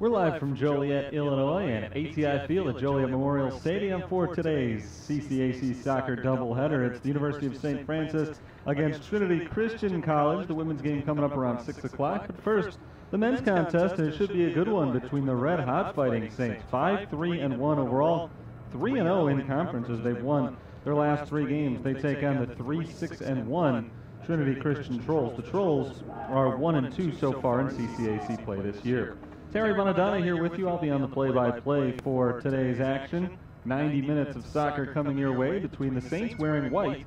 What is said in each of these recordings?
We're live from Joliet, Illinois, and ATI Field at Joliet Memorial Stadium for today's CCAC soccer doubleheader. It's the University of St. Francis against Trinity Christian College. The women's game coming up around 6 o'clock. But first, the men's contest, and it should be a good one between the red-hot Fighting Saints. 5-3-1 overall, 3-0 in conferences. They've won their last 3 games. They take on the 3-6-1 Trinity Christian Trolls. The Trolls are 1-2 so far in CCAC play this year. Terry Bonadonna here with you. I'll be on the play-by-play for today's action. 90 minutes of soccer coming your way between the Saints wearing white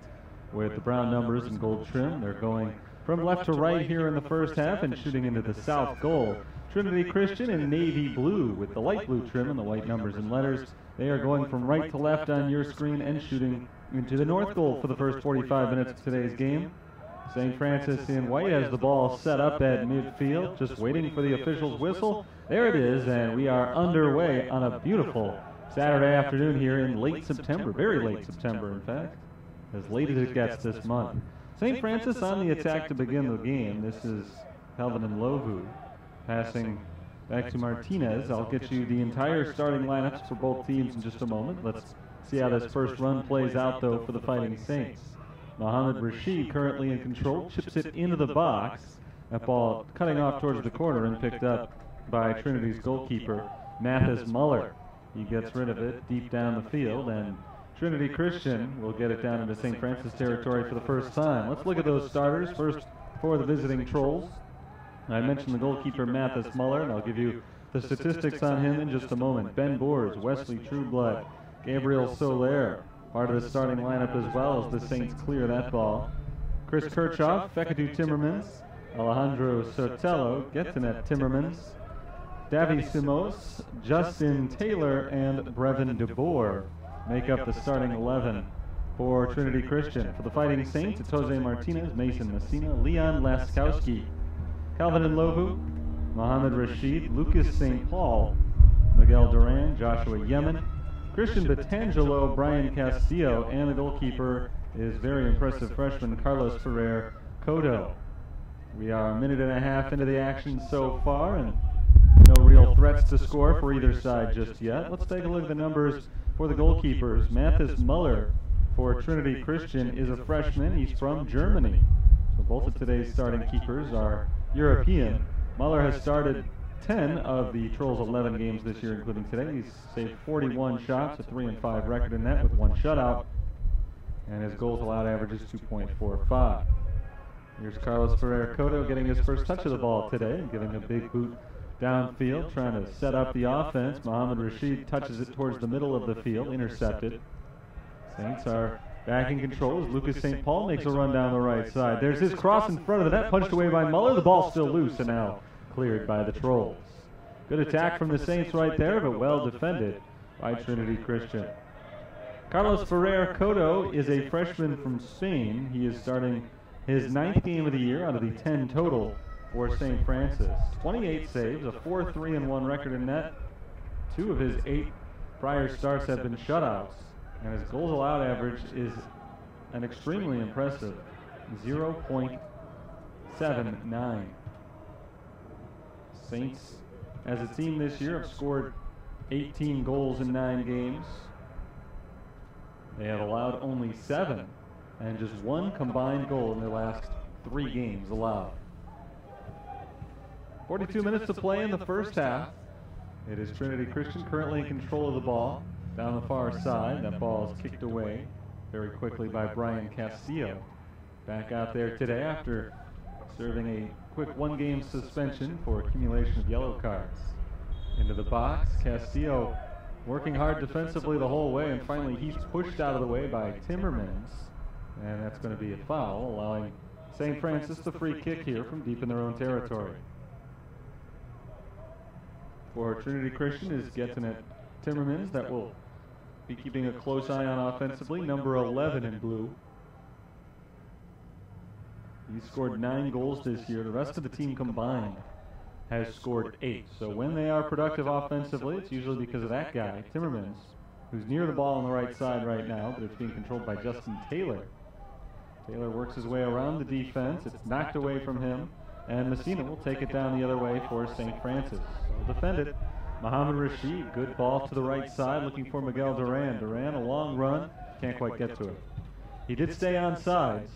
with the brown numbers and gold trim. They're going from left to right here in the first half and shooting into the south goal. Trinity Christian in navy blue with the light blue trim and the white numbers and letters. They are going from right to left on your screen and shooting into the north goal for the first 45 minutes of today's game. St. Francis in white has the ball set up at midfield, just waiting for the official's whistle. There it is, and we are underway on a beautiful Saturday afternoon here in late September, very late September, in fact, as late as it gets this month. St. Francis on the attack to begin the game. This is Calvin and Lovu passing back to Martinez. I'll get you the entire starting lineups for both teams in just a moment. Let's see how this first run plays out, though, for the Fighting Saints. Mohamed Rashid currently in control, chips it into the box. That ball cutting off towards the corner and picked up by Trinity's goalkeeper, Mathis Muller. He gets rid of it deep down the field, and Trinity Christian will get it down into St. Francis territory for the first time. Let's look at those starters. First for the visiting Trolls. I mentioned the goalkeeper, Mathis Muller, and I'll give you the statistics on him in just a moment. Ben Boers, Wesley Trueblood, Gabriel Soler, part of the starting lineup as well as the Saints clear that ball. Chris Kirchhoff, Fekadu Timmermans, Alejandro Sotelo, Getinet Timmermans, Davy Simos, Justin Taylor, and Brevin DeBoer make up the starting 11 for Trinity Christian. For the Fighting Saints, it's Jose Martinez, Mason Messina, Leon Laskowski, Calvin and Lovu, Mohamed Rashid, Lucas St. Paul, Miguel Duran, Joshua Yemen, Christian Batangelo, Brian Castillo, and the goalkeeper is very impressive freshman Carlos Ferrer Cotto. We are a minute and a half into the action so far, and no real threats to score for either side just yet. Let's take a look at the numbers for the goalkeepers. Mathis Muller for Trinity Christian is a freshman. He's from Germany. So both of today's starting keepers are European. Muller has started 10 of the Trolls' 11 games this year, including today. He's saved 41 shots, a 3-5 record in that with 1 shutout, and his goals allowed average is 2.45. Here's Carlos Ferrer Cotto getting his first touch of the ball today, giving a big boot downfield, trying to set up the offense. Mohamed Rashid touches it towards the middle of the field, intercepted. Saints are back in control as Lucas St. Paul makes a run down the right side. There's his cross in front of the net, punched away by Muller. The ball's still loose and now cleared by the Trolls. Good attack from the Saints right there, but well defended by Trinity Christian. Carlos Ferrer Cotto is a freshman from Spain. He is starting his 9th game of the year out of the 10 total for St. Francis. 28 saves, a 4-3-1 record in net. 2 of his 8 prior starts have been shutouts, and his goals allowed average is an extremely impressive 0.79. Saints, as a team this year, have scored 18 goals in 9 games. They have allowed only 7, and just 1 combined goal in their last 3 games allowed. 42 minutes to play in the first half. It is Trinity Christian currently in control of the ball down the far side. That ball is kicked away very quickly by Brian Castillo. Back out there today after serving a quick 1-game suspension for accumulation of yellow cards. Into the box, Castillo working hard defensively the whole way, and finally he's pushed out of the way by Timmermans, and that's going to be a foul, allowing St. Francis the free kick here from deep in their own territory. For Trinity Christian is Getinet Timmermans, that will be keeping a close eye on offensively, number 11 in blue. He scored 9 goals this year. The rest of the team combined has scored 8. So when they are productive offensively, it's usually because of that guy, Timmermans, who's near the ball on the right side right now, but it's being controlled by Justin Taylor. Taylor works his way around the defense. It's knocked away from him and Messina will take it down the other way for St. Francis. Will defend it. Mohamed Rashid, good ball to the right side, looking for Miguel Duran. Duran, a long run, can't quite get to it. He did stay on sides,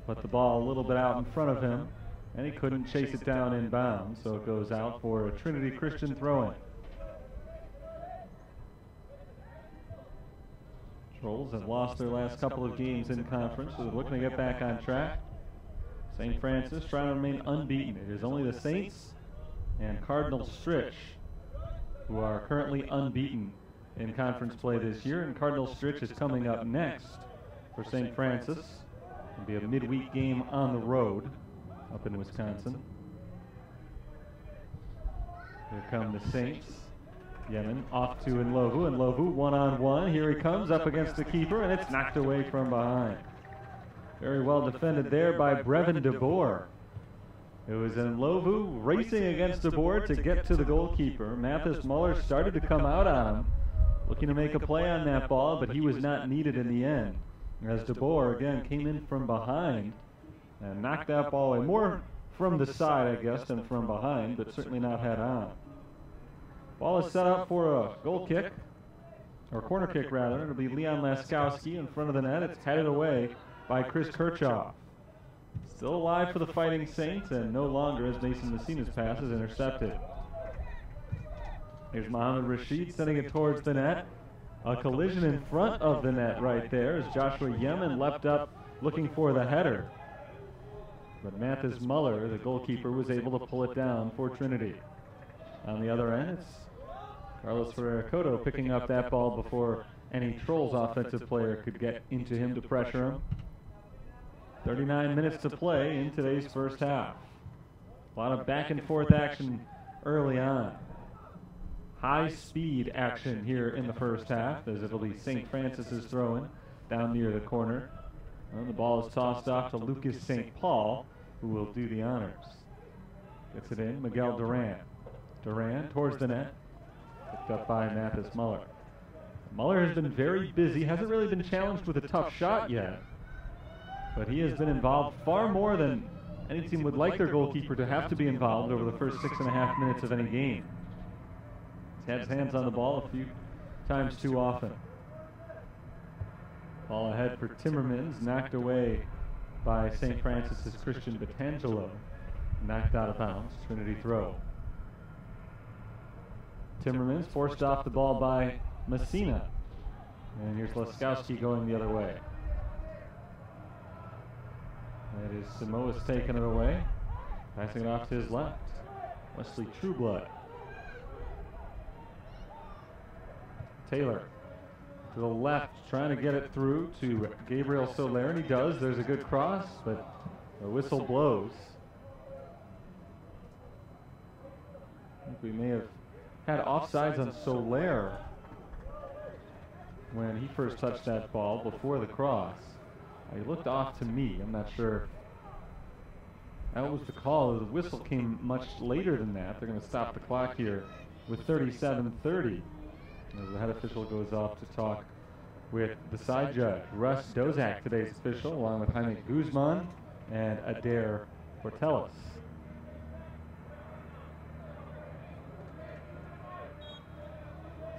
but the ball a little bit out in front of him, and he couldn't chase it down inbounds, so it goes out for a Trinity Christian throw-in. Trolls have lost their last couple of games in conference, so they're looking to get back on track. St. Francis trying to remain unbeaten. It is only the Saints and Cardinal Stritch who are currently unbeaten in conference play this year, and Cardinal Stritch is coming up next for St. Francis. It'll be a midweek game on the road up in Wisconsin. Here come the Saints. Yemen off to Nlovu. Nlovu one-on-one. Here he comes up against the keeper, and it's knocked away from behind. Very well defended there by Brevin DeBoer. It was Nlovu racing against DeBoer to get to the goalkeeper. Mathis Muller started to come out on him, looking to make a play on that ball, but he was not needed in the end, as DeBoer again came in from behind and knocked that ball away. More from the side, I guess, than from behind, but certainly not head on. Ball is set up for a goal kick, or corner kick rather. It'll be Leon Laskowski in front of the net. It's headed away by Chris Kirchhoff. Still alive for the Fighting Saints, and no longer as Mason Messina's pass is intercepted. Here's Mohamed Rashid sending it towards the net. A collision in front of the net right there as Joshua Yemen leapt up looking for the header. But Mathis Muller, the goalkeeper, was able to pull it down for Trinity. On the other end, it's Carlos Ferrer-Cotto picking up that ball before any Trolls offensive player could get into him to pressure him. 39 minutes to play in today's first half. A lot of back and forth action early on. High speed action here in the first half, as it'll be St. Francis's throw-in down near the corner. And the ball is tossed off to Lucas St. Paul, who will do the honors. Gets it in, Miguel Duran. Duran towards the net, picked up by Mathis Muller. Muller has been very busy, hasn't really been challenged with a tough shot yet, but he has been involved far more than any team would like their goalkeeper to have to be involved over the first 6.5 minutes of any game. He's had his hands on the ball a few times too often. Ball ahead for Timmermans, knocked away by St. Francis's Christian Batangelo. Knocked out of bounds, Trinity throw. Timmermans forced off the ball by Messina. And here's Laskowski going the other way. That is Samoa's taking it away. Passing it off to his left. Wesley Trueblood. Taylor to the left, trying to get it through to Gabriel Soler, and he does. There's a good cross, but the whistle blows. I think we may have had offsides on Soler when he first touched that ball before the cross. He looked off to me. I'm not sure. That was the call. The whistle came much later than that. They're going to stop the clock here with 37:30 as the head official goes off to talk with the side judge. Russ Dozak, today's official, along with Jaime Guzman and Adair Portelis.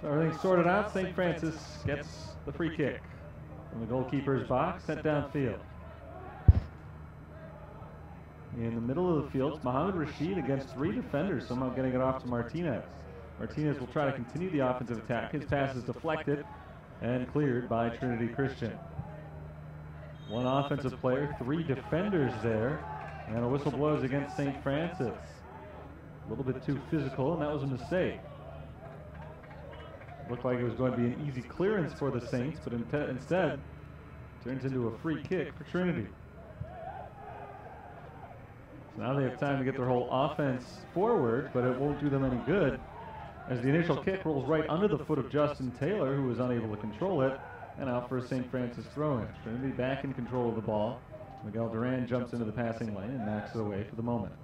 So everything's sorted out. St. Francis gets the free kick from the goalkeeper's box, sent downfield. In the middle of the field, it's Mohamed Rashid against 3 defenders, somehow getting it off to Martinez. Martinez will try to continue the offensive attack. His pass is deflected and cleared by Trinity Christian. 1 offensive player, 3 defenders there, and a whistle blows against St. Francis. A little bit too physical, and that was a mistake. Looked like it was going to be an easy clearance for the Saints, but instead turns into a free kick for Trinity. So now they have time to get their whole offense forward, but it won't do them any good, as the initial kick rolls right under the foot of Justin Taylor, who was unable to control it, and out for a St. Francis throw-in. Trinity back in control of the ball. Miguel Duran jumps into the passing lane and knocks it away for the moment.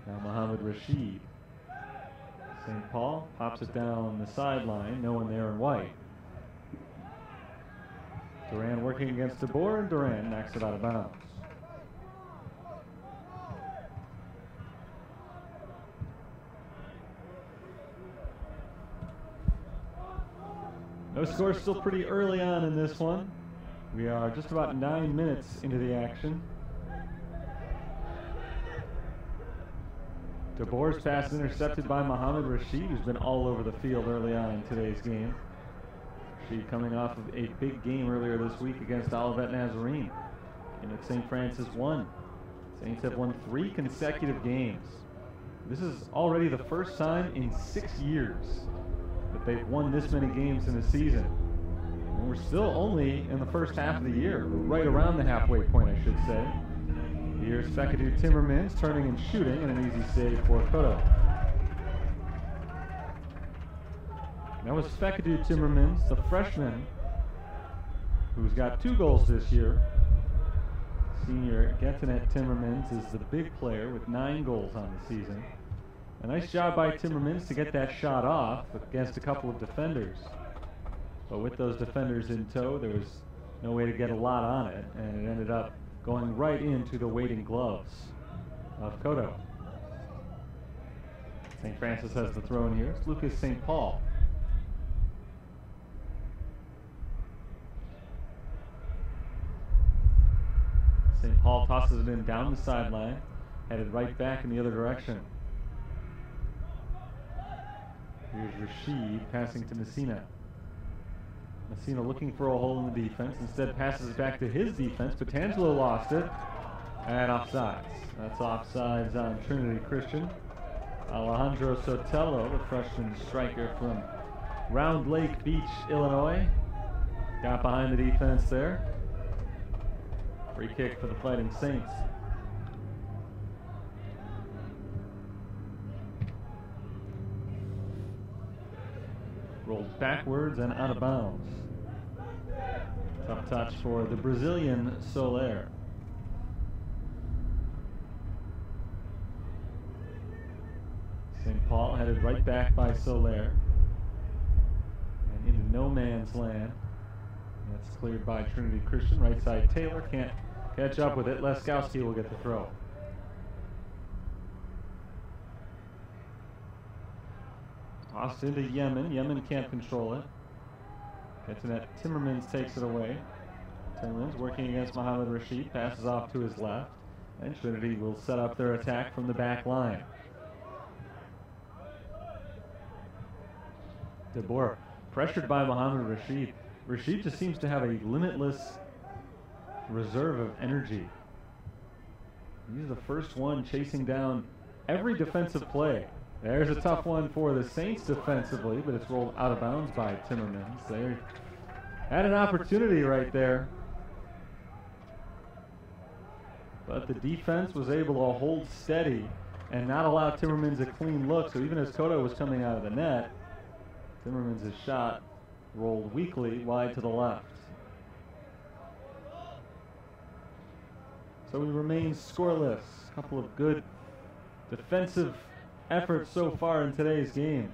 Now Mohamed Rashid. St. Paul pops it down the sideline, no one there in white. Duran working against DeBoer, and Duran knocks it out of bounds. No score, still pretty early on in this one. We are just about 9 minutes into the action. DeBoer's pass intercepted by Mohamed Rashid, who's been all over the field early on in today's game. Rashid coming off of a big game earlier this week against Olivet Nazarene. And at St. Francis won. Saints have won 3 consecutive games. This is already the first time in 6 years that they've won this many games in a season. And we're still only in the first half of the year, right around the halfway point, I should say. Here's Fekadu Timmermans turning and shooting, and an easy save for Cotto. That was Fekadu Timmermans, the freshman, who's got 2 goals this year. Senior Getanet Timmermans is the big player with 9 goals on the season. A nice job by Timmermans to get that shot off against a couple of defenders. But with those defenders in tow, there was no way to get a lot on it, and it ended up going right into the waiting gloves of Cotto. St. Francis has the throw in here. It's Lucas St. Paul. St. Paul tosses it in down the sideline, headed right back in the other direction. Here's Rashid passing to Messina. Messina looking for a hole in the defense. Instead passes it back to his defense. Petangelo lost it. And offsides. That's offsides on Trinity Christian. Alejandro Sotelo, the freshman striker from Round Lake Beach, Illinois, got behind the defense there. Free kick for the Fighting Saints. Rolled backwards and out of bounds. Tough touch for the Brazilian Soler. St. Paul headed right back by Soler and into no man's land. That's cleared by Trinity Christian. Right side Taylor can't catch up with it. Leskowski will get the throw. Tossed into Yemen. Yemen can't control it. Gets in that. Timmermans takes it away. Timmermans working against Mohamed Rashid. Passes off to his left. And Trinity will set up their attack from the back line. DeBoer pressured by Mohamed Rashid. Rashid just seems to have a limitless reserve of energy. He's the first one chasing down every defensive play. There's a tough one for the Saints defensively, but it's rolled out of bounds by Timmermans. They had an opportunity right there, but the defense was able to hold steady and not allow Timmermans a clean look. So even as Cotto was coming out of the net, Timmermans' shot rolled weakly wide to the left. So we remain scoreless. A couple of good defensive efforts so far in today's game.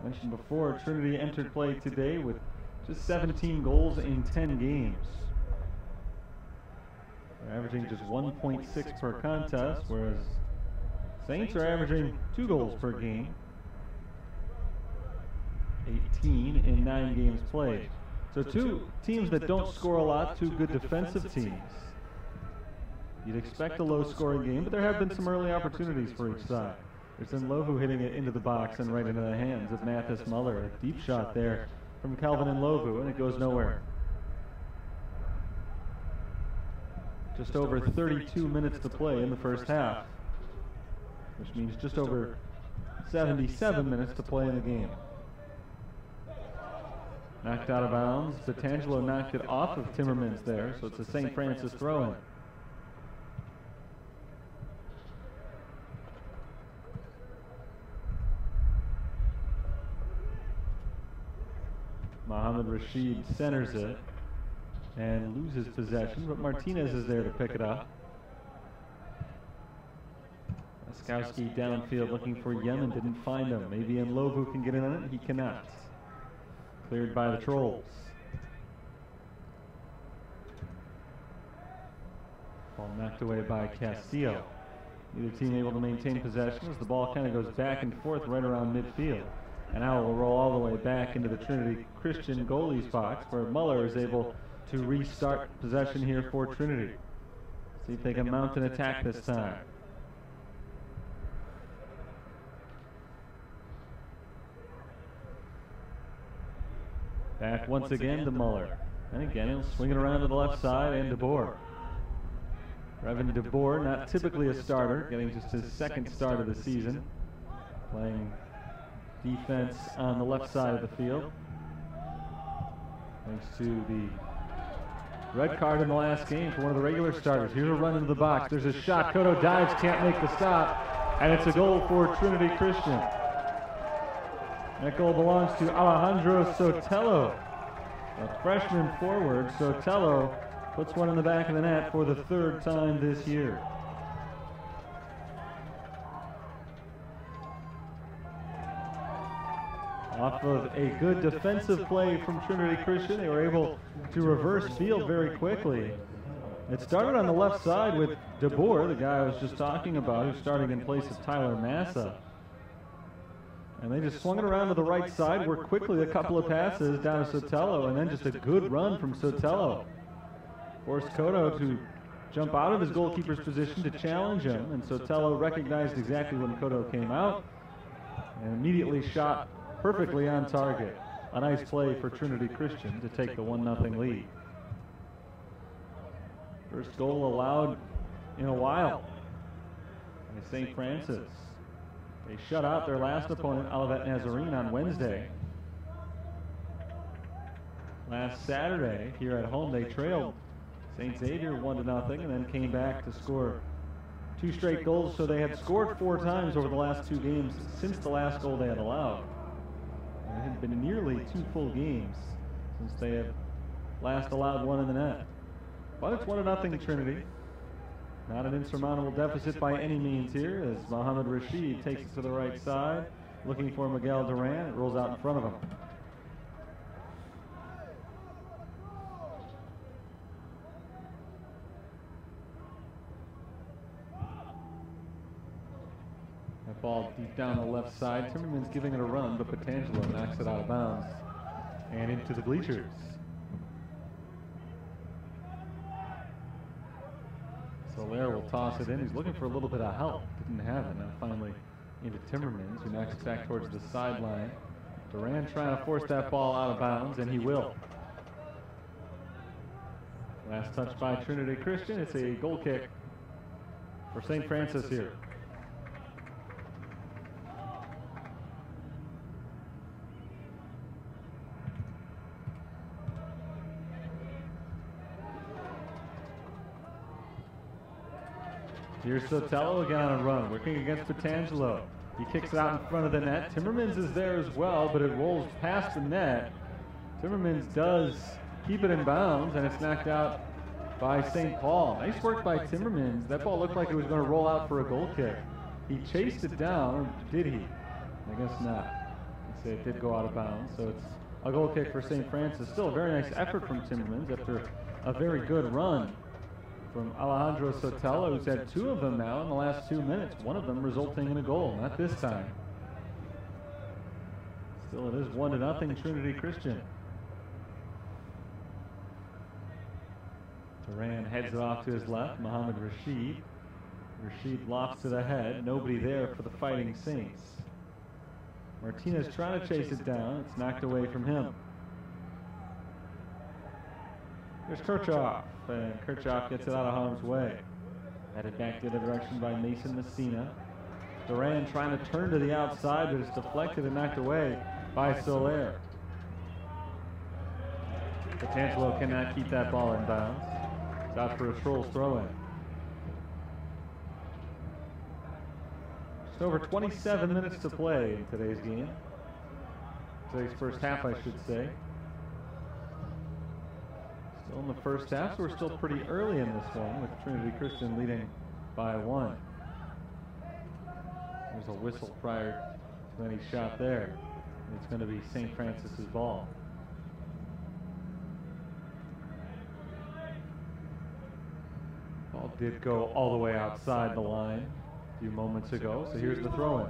Mentioned before, Trinity entered play today with just 17 goals in 10 games. They're averaging just 1.6 per contest, whereas Saints are averaging 2 goals per game. 18 in 9 games played. So 2 teams that don't score a lot, 2 good defensive teams. You'd expect a low-scoring game, but there have been some early opportunities for each side. There's Nlovu hitting it into the box and right into the hands of Mathis Muller. A deep shot there from Calvin Nlovu, and it goes nowhere. Just over 32 minutes to play in the first half, which means just over 77 minutes to play in the game. Knocked out of bounds. Petangelo knocked it off of Timmermans there, so it's a St. Francis throw-in. Mohamed Rashid centers it and loses possession, but Martinez is there to pick it up. Leskowski downfield looking for Yemen, didn't find him. Maybe Nlovu can get in on it, he cannot. Cleared by the Trolls. Ball knocked away by Castillo. Neither team able to maintain possession as the ball kind of goes back and forth right around midfield. And now we'll roll all the way back into the Trinity Christian goalie's box, where Muller is able to restart possession here for Trinity. See if they can mount an attack this time. Back once again to Muller. And again, he'll swing it around to the left side, and DeBoer. Brevin DeBoer, not typically a starter, getting just his second start of the season, playing defense on the left side of the field. Thanks to the red card in the last game for one of the regular starters. Here's a run into the box. There's a shot. Cotto dives, can't make the stop, and it's a goal for Trinity Christian. That goal belongs to Alejandro Sotelo, a freshman forward. Sotelo puts one in the back of the net for the third time this year. Off of a good defensive play from Trinity Christian, they were able to reverse field very quickly. It started on the left side with DeBoer, the guy I was just talking about, who's starting in place of Tyler Massa. And they just swung it around to the right side, worked quickly a couple of passes down to Sotelo, and then just a good run from Sotelo. Forced Cotto to jump out of his goalkeeper's position to challenge him, and Sotelo recognized exactly when Cotto came out and immediately shot perfectly on target. A nice play for Trinity Christian to take the 1-0 lead. First goal allowed in a while by St. Francis. They shut out their last opponent, Olivet Nazarene, on Wednesday. Last Saturday, here at home, they trailed St. Xavier 1-0 and then came back to score 2 straight goals, so they had scored 4 times over the last 2 games since the last goal they had allowed. And it had been nearly 2 full games since they had last allowed 1 in the net. But it's 1-0 Trinity. Not an insurmountable deficit by any means here, as Mohamed Rashid takes it to the right side, looking for Miguel Duran. It rolls out in front of him. That ball deep down the left side. Timmerman's giving it a run, but Petangelo knocks it out of bounds and into the bleachers. Soler will toss it in. He's looking for a little bit of help. Didn't have it. Now finally into Timmermans, who knocks it back towards the sideline. Duran trying to force that ball out of bounds, and he will. Last touch by Trinity Christian. It's a goal kick for St. Francis here. Here's Sotelo again on a run, working against Petangelo. He kicks it out in front of the net. Timmermans is there as well, but it rolls past the net. Timmermans does keep it in bounds, and it's knocked out by St. Paul. Nice work by Timmermans. That ball looked like it was going to roll out for a goal kick. He chased it down, or did he? I guess not. I'd say it did go out of bounds, so it's a goal kick for St. Francis. Still a very nice effort from Timmermans after a very good run from Alejandro Sotelo, who's had 2 of them now in the last 2 minutes, one of them resulting in a goal, not this time. Still, it is 1-0 Trinity Christian. Duran heads it off to his left, Mohamed Rashid. Rashid lofts to the head, nobody there for the Fighting Saints. Martinez trying to chase it down, it's knocked away from him. There's Kirchhoff, and Kirchhoff gets it out of harm's way. Headed back the other direction by Mason Messina. Duran trying to turn to the outside, but it's deflected and knocked away by Soler. Petangelo cannot keep that ball in bounds. It's out for a Trolls throw-in. Just over 27 minutes to play in today's game. Today's first half, I should say. Still in the first half, so we're still pretty early in this one, with Trinity Christian leading by 1. There's a whistle prior to any shot there. It's going to be St. Francis's ball. Ball did go all the way outside the line a few moments ago, so here's the throw-in.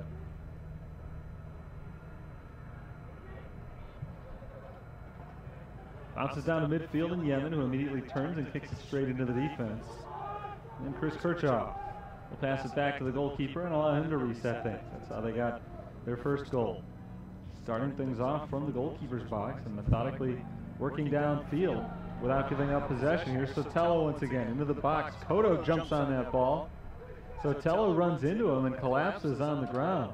Bounces down to midfield in Yemen, who immediately turns and kicks it straight into the defense. And then Chris Kirchhoff will pass it back to the goalkeeper and allow him to reset things. That's how they got their first goal. Starting things off from the goalkeeper's box and methodically working downfield without giving up possession. Here's Sotelo once again into the box. Cotto jumps on that ball. Sotelo runs into him and collapses on the ground.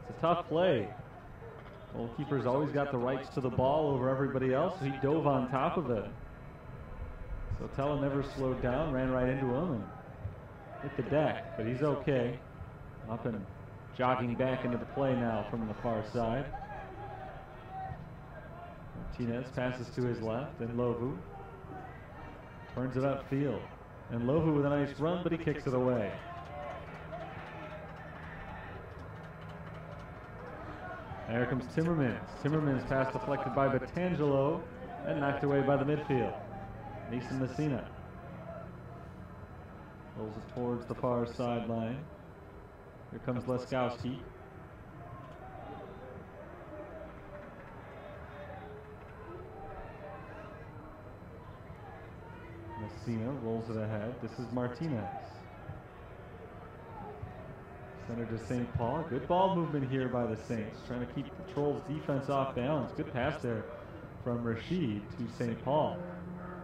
It's a tough play. Goalkeeper's always got the rights to the ball over everybody else, so he dove on top of it. Sotelo never slowed down, ran right into him and hit the deck, but he's okay. Up and jogging back into the play now from the far side. Martinez passes to his left, and Lovu turns it upfield. And Lovu with a nice run, but he kicks it away. There comes Timmermans. Timmermans pass deflected by Batangelo and knocked away by the midfield. Mason Messina rolls it towards the far sideline. Here comes Leskowski. Messina rolls it ahead. This is Martinez. Center to St. Paul. Good ball movement here by the Saints, trying to keep the Trolls' defense off balance. Good pass there from Rashid to St. Paul.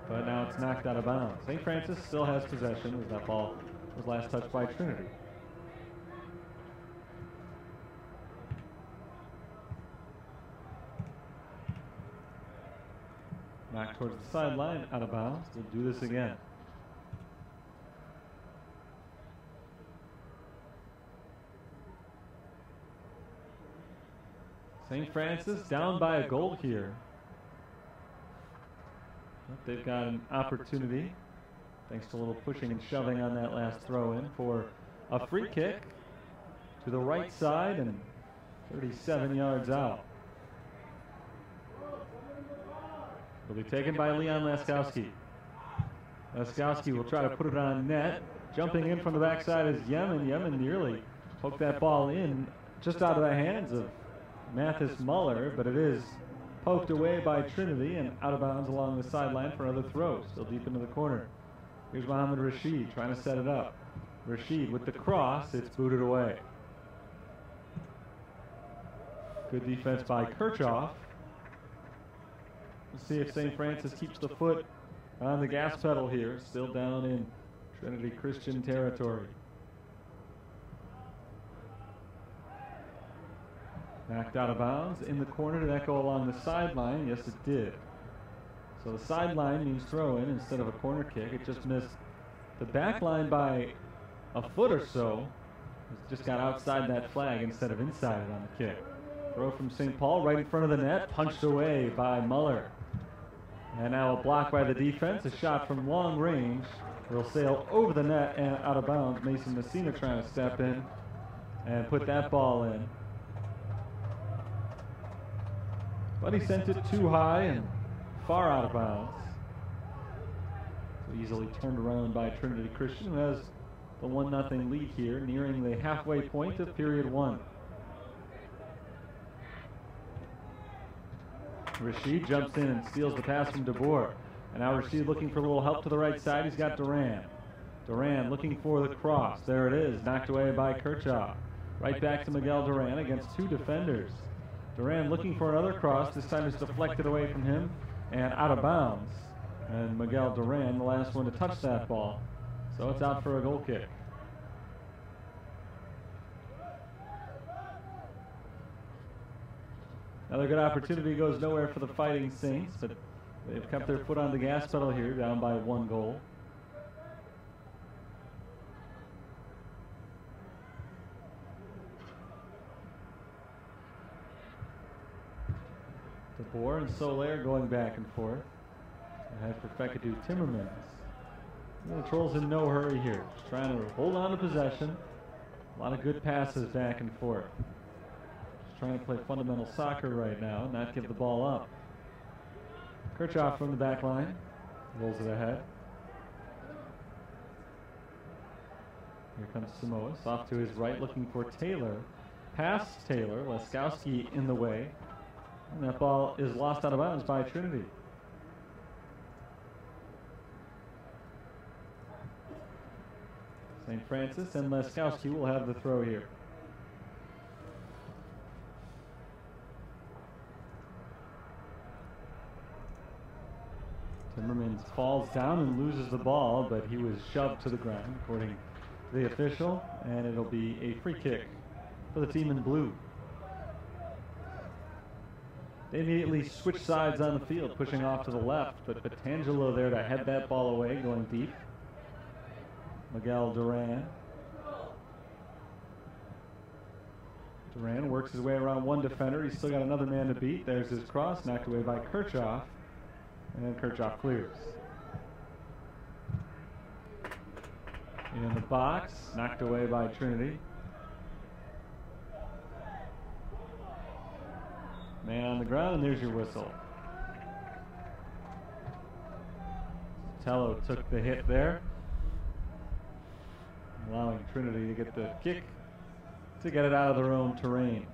But now it's knocked out of bounds. St. Francis still has possession as that ball was last touched by Trinity. Back towards the sideline, out of bounds. We'll do this again. St. Francis down by a goal here. But they've got an opportunity, thanks to a little pushing and shoving on that last throw-in, for a free kick to the right side and 37 yards out. Will be taken by Leon Leskowski. Leskowski will try to put it on net. Jumping in from the backside is Yemen. Yemen nearly poked that ball in just out of the hands of Mathis Muller, but it is poked away by Trinity and out of bounds along the sideline for another throw, still deep into the corner. Here's Mohamed Rashid trying to set it up. Rashid with the cross, it's booted away. Good defense by Kirchhoff. We'll see if St. Francis keeps the foot on the gas pedal here, still down in Trinity Christian territory. Knocked out of bounds in the corner. Did that go along the sideline? Yes, it did. So the sideline means throw in instead of a corner kick. It just missed the back line by a foot or so. It just got outside that flag instead of inside it on the kick. Throw from St. Paul right in front of the net, punched away by Muller. And now a block by the defense. A shot from long range will sail over the net and out of bounds. Mason Messina trying to step in and put that ball in. But he sent it too high and far out of bounds. So easily turned around by Trinity Christian, who has the 1-0 lead here, nearing the halfway point of period 1. Rashid jumps in and steals the pass from DeBoer. And now Rashid looking for a little help to the right side. He's got Duran. Duran looking for the cross. There it is, knocked away by Kirchhoff. Right back to Miguel Duran against two defenders. Duran looking for another cross. This time it's deflected away from him and out of bounds. And Miguel Duran, the last one to touch that ball. So it's out for a goal kick. Another good opportunity goes nowhere for the Fighting Saints, but they've kept their foot on the gas pedal here, down by 1 goal. DeBoer and Soler going back and forth. Ahead for Fekadu Timmermans. The Trolls in no hurry here, just trying to hold on to possession. A lot of good passes back and forth. Just trying to play fundamental soccer right now, not give the ball up. Kirchhoff from the back line, rolls it ahead. Here comes Samoas, off to his right, looking for Taylor. Past Taylor, Leskowski in the way. And that ball is lost out of bounds by Trinity. St. Francis and Leskowski will have the throw here. Timmermans falls down and loses the ball, but he was shoved to the ground, according to the official, and it'll be a free kick for the team in blue. They immediately switch sides on the field, pushing off to the left, but Petangelo there to head that ball away, going deep. Miguel Duran. Duran works his way around one defender. He's still got another man to beat. There's his cross, knocked away by Kirchhoff. And then Kirchhoff clears. In the box, knocked away by Trinity. Man on the ground, and there's your whistle. Tello took the hit there, allowing Trinity to get the kick to get it out of their own terrain.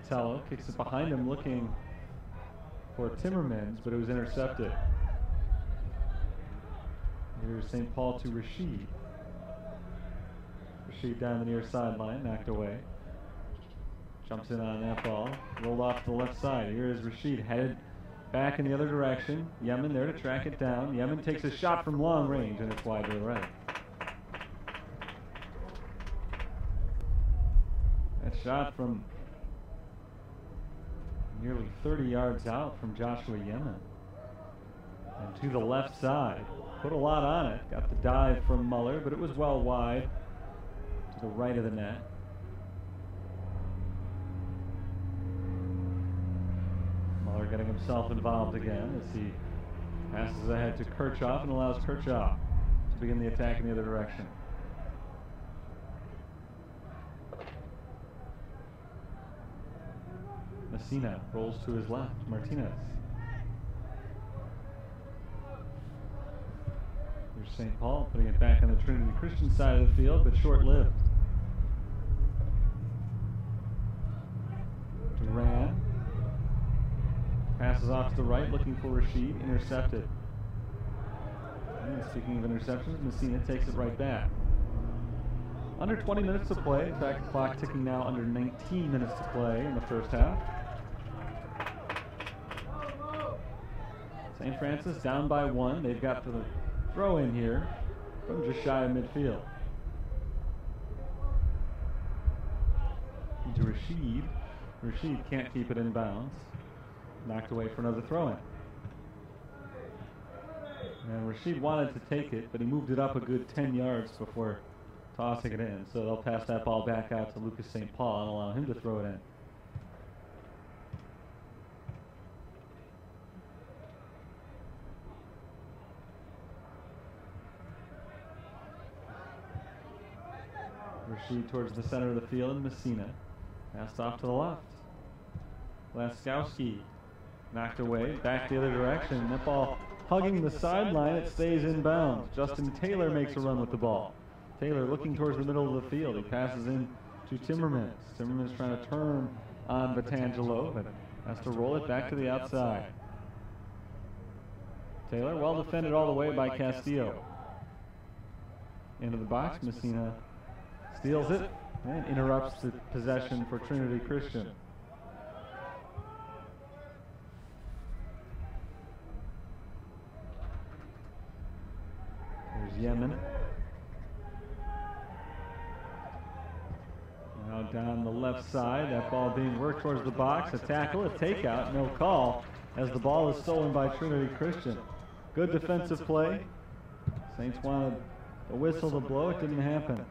Tello kicks it behind him, looking for Timmermans, but it was intercepted. Here's St. Paul to Rashid. Rashid down the near sideline, knocked away. Jumps in on that ball, rolled off to the left side. Here is Rashid headed back in the other direction. Yemen there to track it down. Yemen takes a shot from long range, and it's wide to the right. That shot from nearly 30 yards out from Joshua Yemen. And to the left side. Put a lot on it. Got the dive from Muller, but it was well wide to the right of the net. Muller getting himself involved again as he passes ahead to Kirchhoff and allows Kirchhoff to begin the attack in the other direction. Messina rolls to his left. Martinez. Here's St. Paul putting it back on the Trinity Christian side of the field, but short-lived. Duran passes off to the right, looking for Rashid. Intercepted. And speaking of interceptions, Messina takes it right back. Under 20 minutes to play. In fact, the clock ticking now under 19 minutes to play in the first half. St. Francis down by 1. They've got the throw in here from just shy of midfield. To Rashid. Rashid can't keep it in bounds. Knocked away for another throw in. And Rashid wanted to take it, but he moved it up a good 10 yards before tossing it in. So they'll pass that ball back out to Lucas St. Paul and allow him to throw it in. Rashid towards the center of the field, and Messina passed off to the left. Laskowski knocked away, back the other direction. That ball hugging the sideline, it stays in bounds. Justin Taylor makes a run with the ball. Taylor looking towards the middle of the field. He passes in to Timmermans. Timmermans trying to turn on Petangelo, but has to roll it back to the outside. Taylor well defended all the way by Castillo. Into the box, Messina steals it and interrupts the possession for Trinity Christian. There's Yemen. Now down the left side, that ball being worked towards the box. A tackle, a takeout, no call, as the ball is stolen by Trinity Christian. Good defensive play. Saints wanted the whistle to blow, it didn't happen.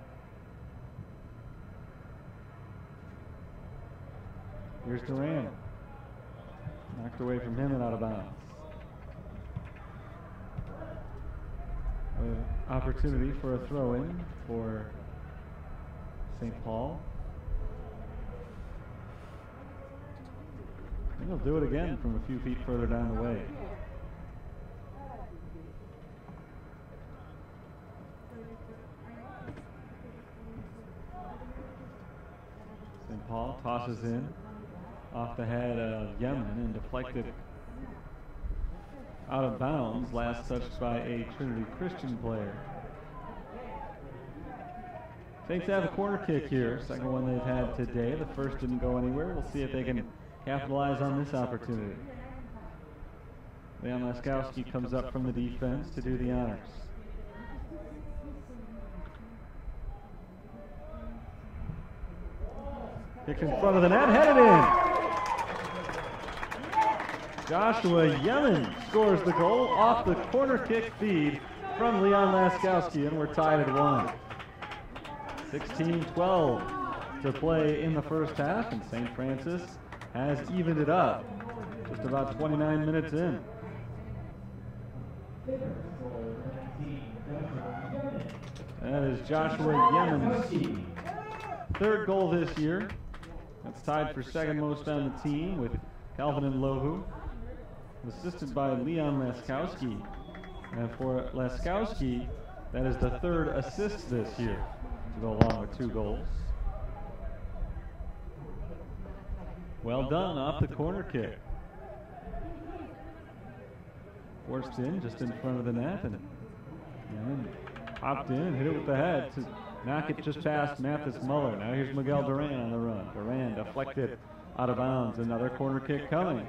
Here's Duran. Knocked away from him and out of bounds. Opportunity for a throw-in for St. Paul. And he'll do it again from a few feet further down the way. St. Paul tosses in off the head of Yemen and deflected out of bounds, last touched by a Trinity Christian player. Saints have a corner kick here, second one they've had today. The first didn't go anywhere. We'll see if they can capitalize on this opportunity. Leon Laskowski comes up from the defense to do the honors. Kick in front of the net, headed in. Joshua Yemen scores the goal off the corner kick feed from Leon Laskowski, and we're tied at 1. 16-12 to play in the first half, and St. Francis has evened it up just about 29 minutes in. That is Joshua Yemen's third goal this year. That's tied for second most on the team with Calvin and Lohu, assisted by Leon Laskowski. And for Laskowski, that is the third assist this year to go along with 2 goals. Well done off the corner kick. Forced in just in front of the net, and then popped in, hit it with the head to knock it just past Mathis Muller. Now here's Miguel Duran on the run. Duran deflected out of bounds. Another corner kick coming.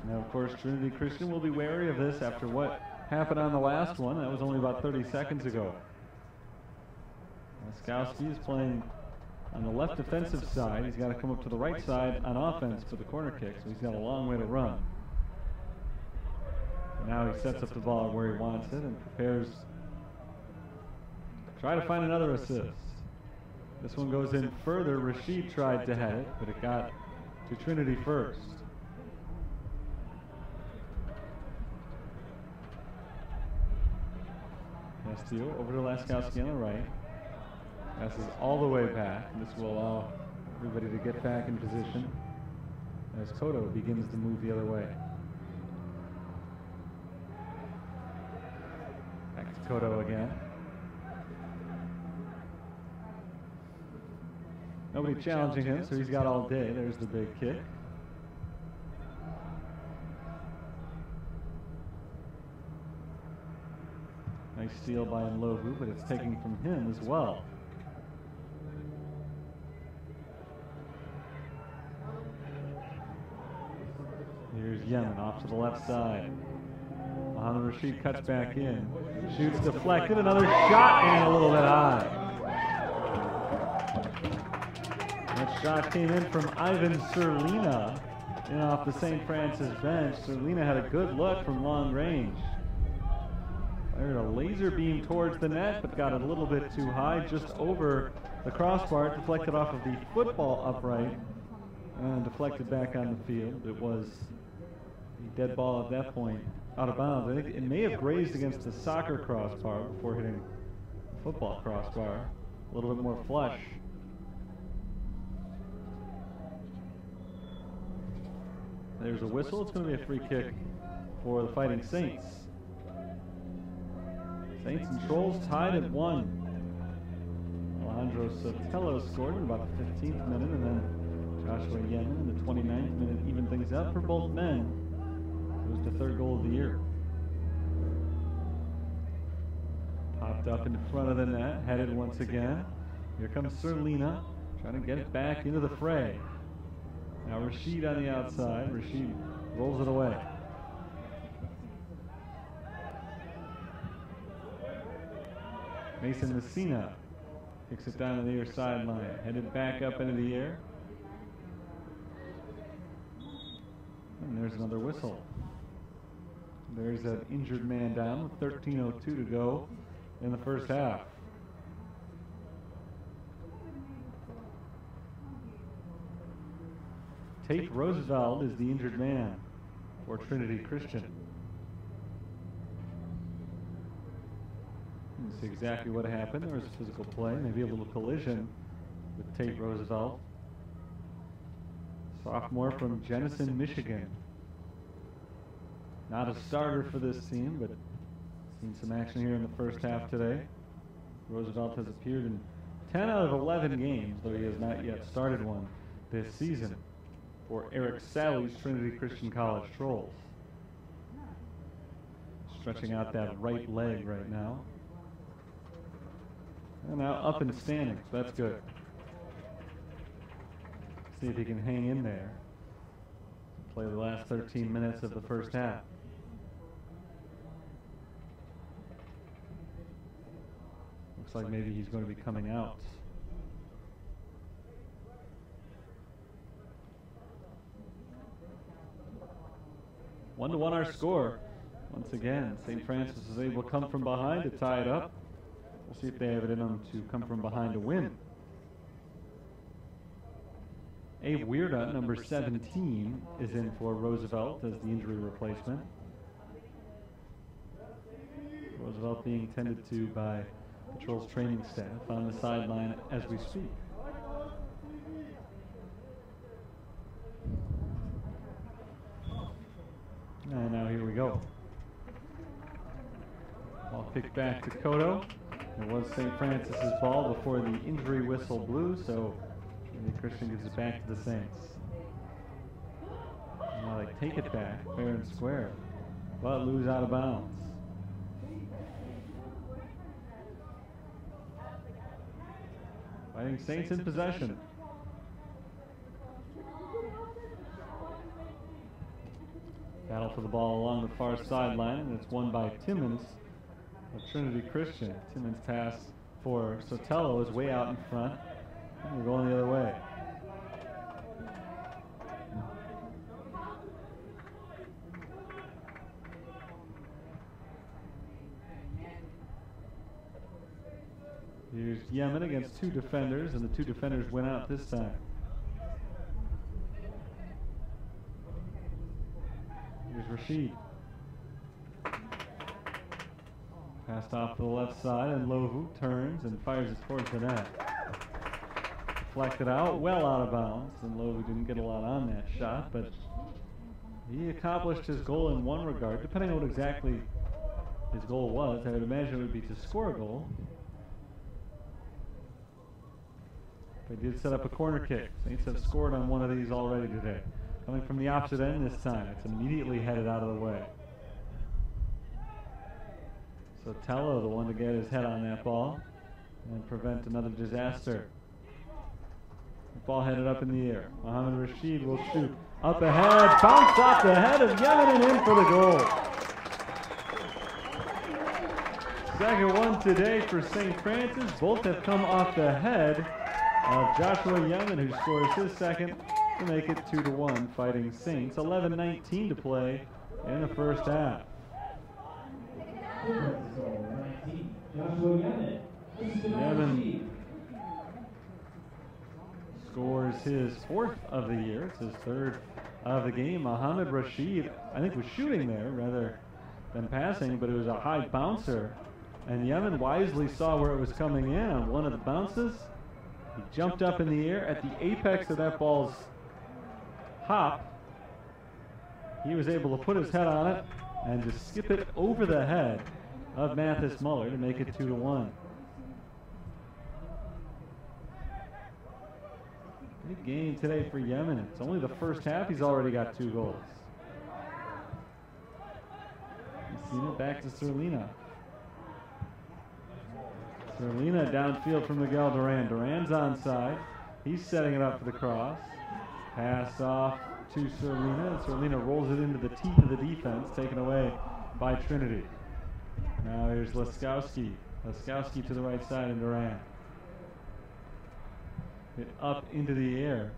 Now, of course, Trinity Christian will be wary of this after what happened on the last one. That was only about 30 seconds ago. Laskowski is playing on the left defensive side. He's got to come up to the right side on offense for the corner kick, so he's got a long way to run. Now he sets up the ball where he wants it and prepares to try to find another assist. This one goes in further. Rashid tried to head it, but it got to Trinity first. Castillo over to Laskowski on the right. Passes all the way back, and this will allow everybody to get back in position as Cotto begins to move the other way. Back to Cotto again. Nobody challenging him, so he's got all day. There's the big kick. Nice steal by Mlovu, but it's taken from him as well. Here's Yemen off to the left side. Mohamed Rashid cuts back in. Shoots deflected. Another shot and a little bit high. That shot came in from Ivan Serlina in off the St. Francis bench. Serlina had a good look from long range. Fired a laser beam towards the net, but got it a little bit too high, just over the crossbar. Deflected off of the football upright and deflected back on the field. It was a dead ball at that point, out of bounds. I think it may have grazed against the soccer crossbar before hitting the football crossbar. A little bit more flush. There's a whistle. It's going to be a free kick for the Fighting Saints. Saints and Trolls tied at 1. Alejandro Sotelo scored in about the 15th minute, and then Joshua Yemen in the 29th minute evened things up for both men. It was the third goal of the year. Popped up in front of the net, headed once again. Here comes Serlina, trying to get it back into the fray. Now Rashid on the outside. Rashid rolls it away. Mason Messina kicks it down to the near sideline. Headed back up into the air. And there's another whistle. There's an injured man down with 13:02 to go in the first half. Tate Roosevelt is the injured man for Trinity Christian. Let's see exactly what happened. There was a physical play, maybe a little collision with Tate Roosevelt. Sophomore from Jenison, Michigan. Not a starter for this team, but seen some action here in the first half today. Roosevelt has appeared in 10 out of 11 games, though he has not yet started one this season for Eric Sally's Trinity Christian College Trolls. stretching out that right leg right now. And now up and standing, so that's good. See if he can hang in there. Play the last 13 minutes of the first half. Looks like maybe he's going to be coming out. One to one our score. Once again, St. Francis is able to come from behind to tie it up. We'll see if they have it in them to come from behind to win. Abe Weirda, number 17, is in for Roosevelt as the injury replacement. Roosevelt being tended to by Patrol's training staff on the sideline as we speak. And now here we go. Ball kicked back to Cotto. It was St. Francis's ball before the injury whistle blew, so Trinity Christian gives it back to the Saints. Now they take it back, fair and square, but lose out of bounds. Fighting Saints in possession. Battle for the ball along the far sideline, and it's won by Timmons of Trinity Christian. Timmons' pass for Sotelo is way out in front, and we're going the other way. Here's Yemen against two defenders, and the two defenders went out this time. Here's Rashid. Passed off to the left side, and Lovu turns and fires it towards the net. Deflected out, well out of bounds, and Lovu didn't get a lot on that shot, but he accomplished his goal in one regard. Depending on what exactly his goal was, I would imagine it would be to score a goal. They did set up a corner kick. Saints have scored on one of these already today. Coming from the opposite end this time. It's immediately headed out of the way. So Tello, the one to get his head on that ball and prevent another disaster. The ball headed up in the air. Mohammed Rashid will shoot. Up ahead, bounce off the head of Yemen and in for the goal. Second one today for St. Francis. Both have come off the head of Joshua Yemen, who scores his second to make it 2-1 Fighting Saints. 11:19 to play in the first half. Yemen scores his fourth of the year. It's his third of the game. Mohammed Rashid, I think, was shooting there rather than passing, but it was a high bouncer. And Yemen wisely saw where it was coming in on one of the bounces. He jumped up in the air at the apex of that ball's hop. He was able to put his head on it and just skip it over the head of Mathis Muller to make it 2-1. Big game today for Yemen. It's only the first half. He's already got 2 goals. He's seen it back to Serlina. Serlina downfield from Miguel Duran. Duran's onside. He's setting it up for the cross. Pass off to Serlina, and Serlina rolls it into the teeth of the defense, taken away by Trinity. Now here's Laskowski. Laskowski to the right side, and Duran. It up into the air.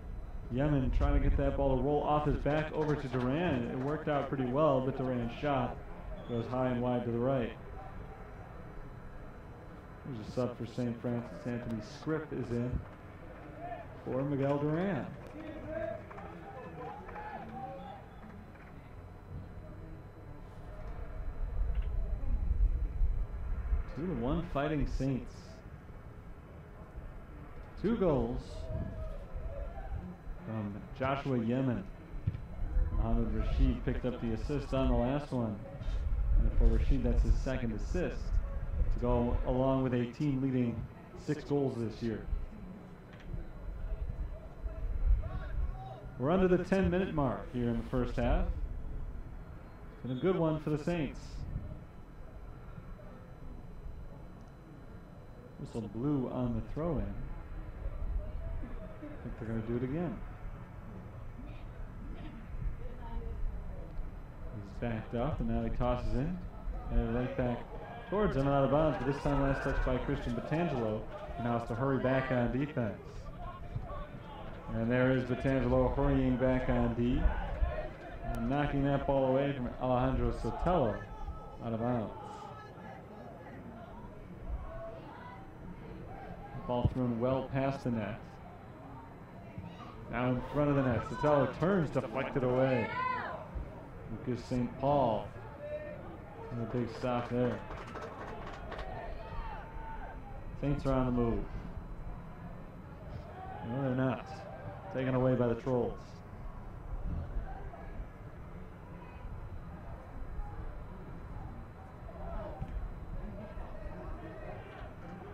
Yemen trying to get that ball to roll off his back over to Duran. It worked out pretty well, but Duran's shot goes high and wide to the right. There's a sub for St. Francis. Anthony Scripp is in for Miguel Duran. Two to one Fighting Saints. 2 goals from Joshua Yemen. Mohammed Rashid picked up the assist on the last one. And for Rashid, that's his second assist, to go along with a team leading 6 goals this year. We're under the 10-minute mark here in the first half. It's been a good one for the Saints. Whistle blew on the throw-in. I think they're going to do it again. He's backed up, and now he tosses in. And right back towards him, out of bounds, but this time last touch by Christian Batangelo. Now it's to hurry back on defense. And there is Batangelo hurrying back on D. And knocking that ball away from Alejandro Sotelo, out of bounds. Ball thrown well past the net. Now in front of the net. Sotelo turns, deflected away. Lucas St. Paul. And a big stop there. Saints are on the move. No, they're not. Taken away by the Trolls.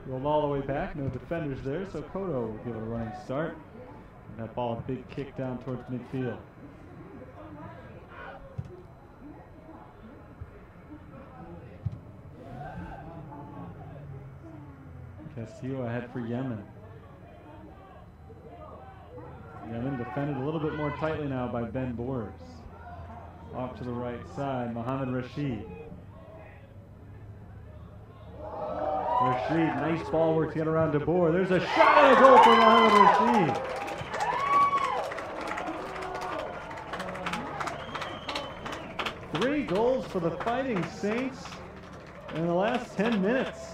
Rolled all the way back, no defenders there, so Koto will give it a running start. And that ball, a big kick down towards midfield. Castillo ahead for Yemen. Yemen defended a little bit more tightly now by Ben Bors. Off to the right side, Mohamed Rashid. Rashid, nice ball work to get around DeBoer. There's a shot and a goal for Mohamed Rashid. Three goals for the Fighting Saints in the last 10 minutes.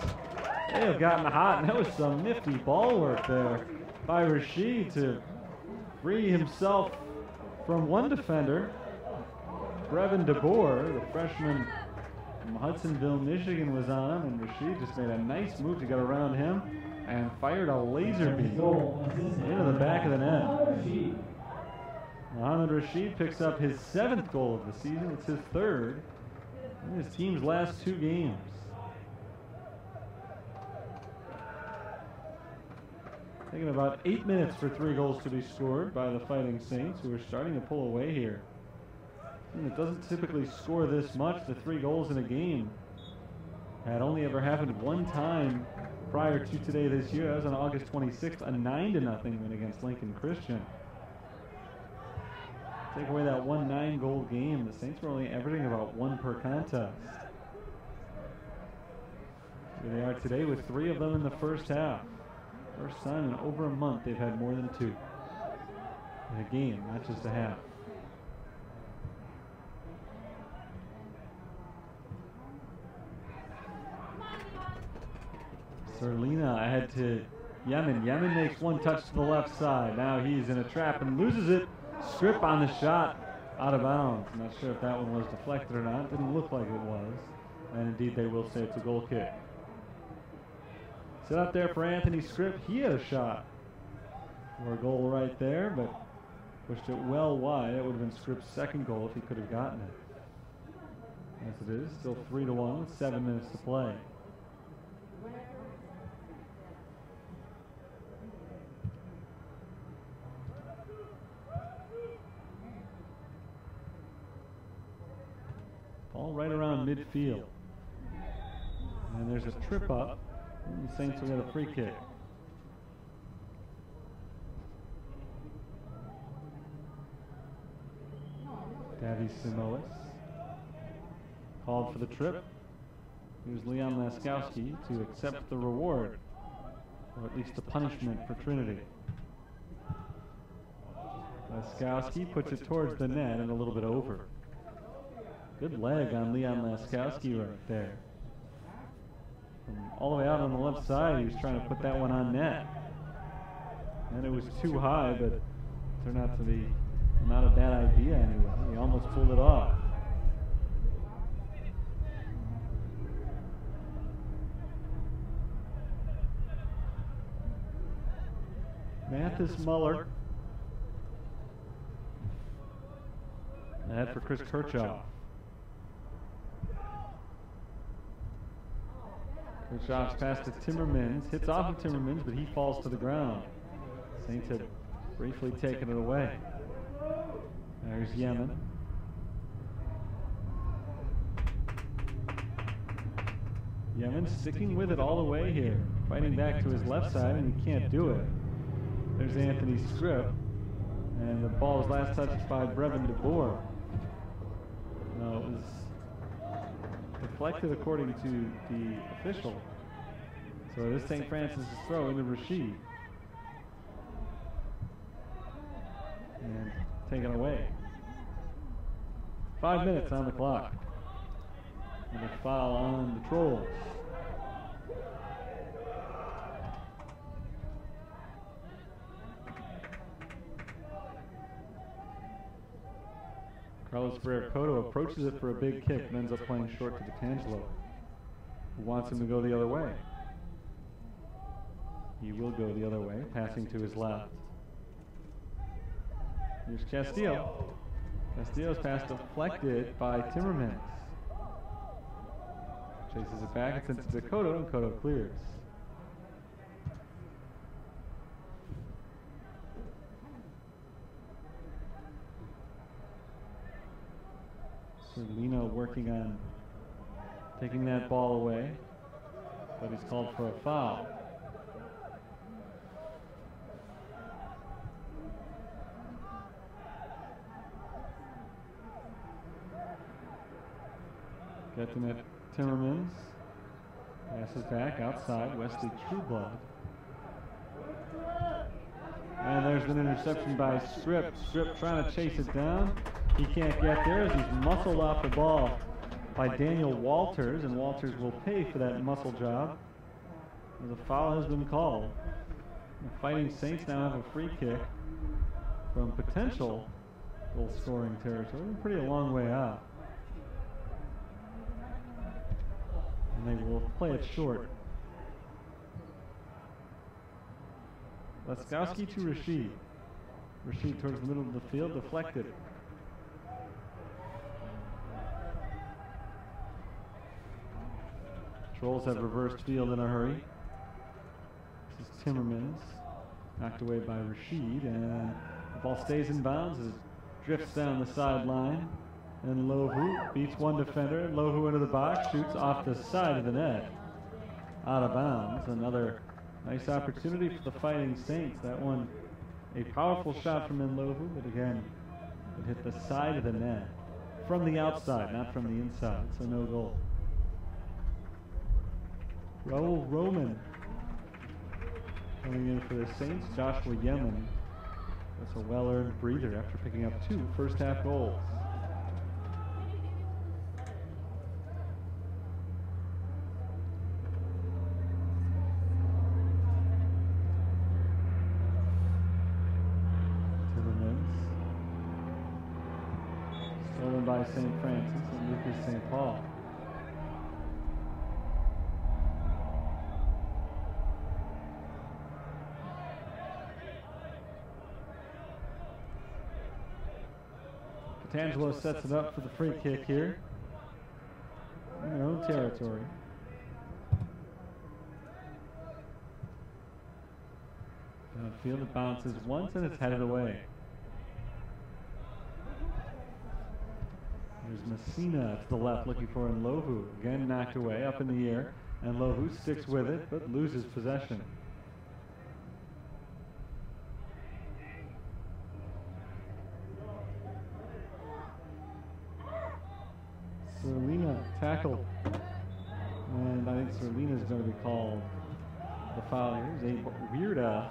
They have gotten hot, and that was some nifty ball work there by Rashid to free himself from one defender. Brevin DeBoer, the freshman from Hudsonville, Michigan, was on him, and Rashid just made a nice move to get around him and fired a laser beam into the back of the net. Mohamed Rashid picks up his 7th goal of the season. It's his 3rd in his team's last 2 games. Taking about 8 minutes for 3 goals to be scored by the Fighting Saints, who are starting to pull away here. And it doesn't typically score this much. The 3 goals in a game had only ever happened one time prior to today this year. That was on August 26th, a 9-0 win against Lincoln Christian. Take away that 1 9-goal game, the Saints were only averaging about 1 per contest. Here they are today with 3 of them in the first half. First time in over a month they've had more than 2 in a game, not just a half. Serlina ahead to Yemen. Yemen makes 1 touch to the left side. Now he's in a trap and loses it. Strip on the shot, out of bounds. I'm not sure if that one was deflected or not. Didn't look like it was. And indeed they will say it's a goal kick. Set up there for Anthony Scripp. He had a shot for a goal right there, but pushed it well wide. That would have been Scripp's 2nd goal if he could have gotten it. As it is, still 3-1 with 7 minutes to play. Ball right around midfield. And there's a trip up. And the Saints will get a free kick. Davy Simois called for the trip. Here's Leon Laskowski to accept the reward, or at least the punishment for Trinity. Laskowski puts it towards the net and a little bit over. Good leg on Leon Laskowski right there. From all the way out on the left side, he was trying to put that one on net. And it was too high, but turned out to be not a bad idea anyway. He almost pulled it off. Mathis Muller. Ahead for Chris Kirchhoff. Kirchhoff's pass to Timmermans. Hits off of Timmermans, but he falls to the ground. Saints had briefly taken it away. There's Yemen. Yemen sticking with it all the way here. fighting back to his left side, and he can't do it. There's Anthony Scripp, and the ball was last touched by Brevin DeBoer. No, it was deflected according to the official. So this St. Francis' throw into Rashid. And taken away. 5 minutes on the clock. And a foul on the Trolls. Carlos Ferrer-Cotto approaches it for a big kick and ends up playing short to D'Angelo, who wants him to go the other way. He will go the other way, passing to his left. Here's Castillo. Castillo's pass deflected by Timmermans. Chases it back, it's into Cotto, and Cotto clears. Lino working on taking that ball away, but he's called for a foul. Getting it, Timmermans passes back outside, Wesley Trueblood. And there's an interception by Scripp. Scripp trying to chase it down. He can't get there as he's muscled off the ball by Daniel Walters, and Walters will pay for that muscle job. The foul has been called. The Fighting Saints now have a free kick from potential goal-scoring territory. We're pretty a long way out. And they will play it short. Leskowski to Rashid. Rashid towards the middle of the field, deflected. Trolls have reversed field in a hurry. This is Timmermans, knocked away by Rashid, and the ball stays in bounds as it drifts down the sideline. And Lohu beats one defender. Lohu into the box, shoots off the side of the net, out of bounds. Another nice opportunity for the Fighting Saints. That one, a powerful shot from Lohu, but again, it hit the side of the net from the outside, not from the inside. So no goal. Raul Roman coming in for the Saints. Joshua Yemen. That's a well-earned breather after picking up 2 first-half goals. Timmermans. Stolen by St. Francis and Lucas St. Paul. D'Angelo sets it up for the free kick here in their own territory. Field it bounces once and it's headed away. There's Messina to the left looking for Lohu. Again knocked away, up in the air, and Lohu sticks with it but loses possession. Serlina tackled, and I think Serlina is going to be called the foul here. Weirda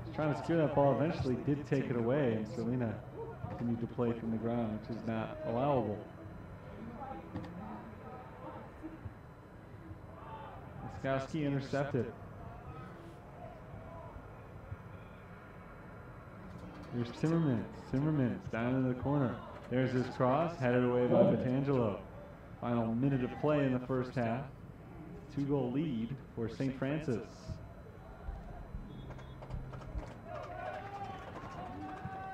was trying to secure that ball, eventually did take it away, and Serlina continued to play from the ground, which is not allowable. Leskowski intercepted. Here's Timmermans. Timmermans down in the corner. There's his cross, headed away by Petangelo. Final minute of play in the first half. 2-goal lead for St. Francis.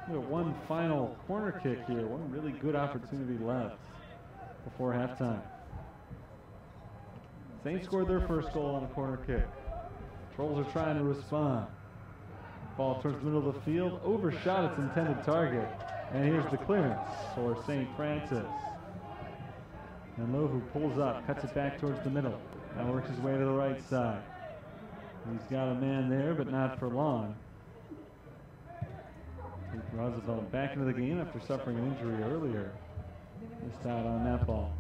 One final corner kick here. One really good opportunity left before halftime. Saints scored their first goal on a corner kick. Trolls are trying to respond. Ball towards the middle of the field, overshot its intended target. And here's the clearance for St. Francis. And Lohu pulls up, cuts it back towards the middle. Now works his way to the right side. He's got a man there, but not for long. Roosevelt back into the game after suffering an injury earlier. Missed out on that ball.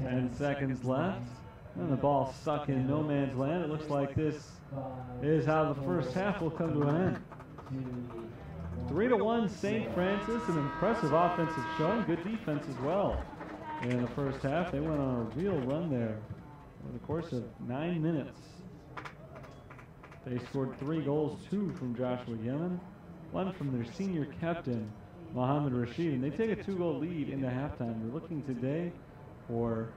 Ten seconds left. And the ball stuck in no man's land. It looks like this is how the first half will come to an end. 3-1 St. Francis, an impressive offensive showing, good defense as well. In the first half, they went on a real run there over the course of 9 minutes. They scored 3 goals, 2 from Joshua Yemen, 1 from their senior captain, Mohammed Rashid, and they take a 2-goal lead into halftime. They're looking today for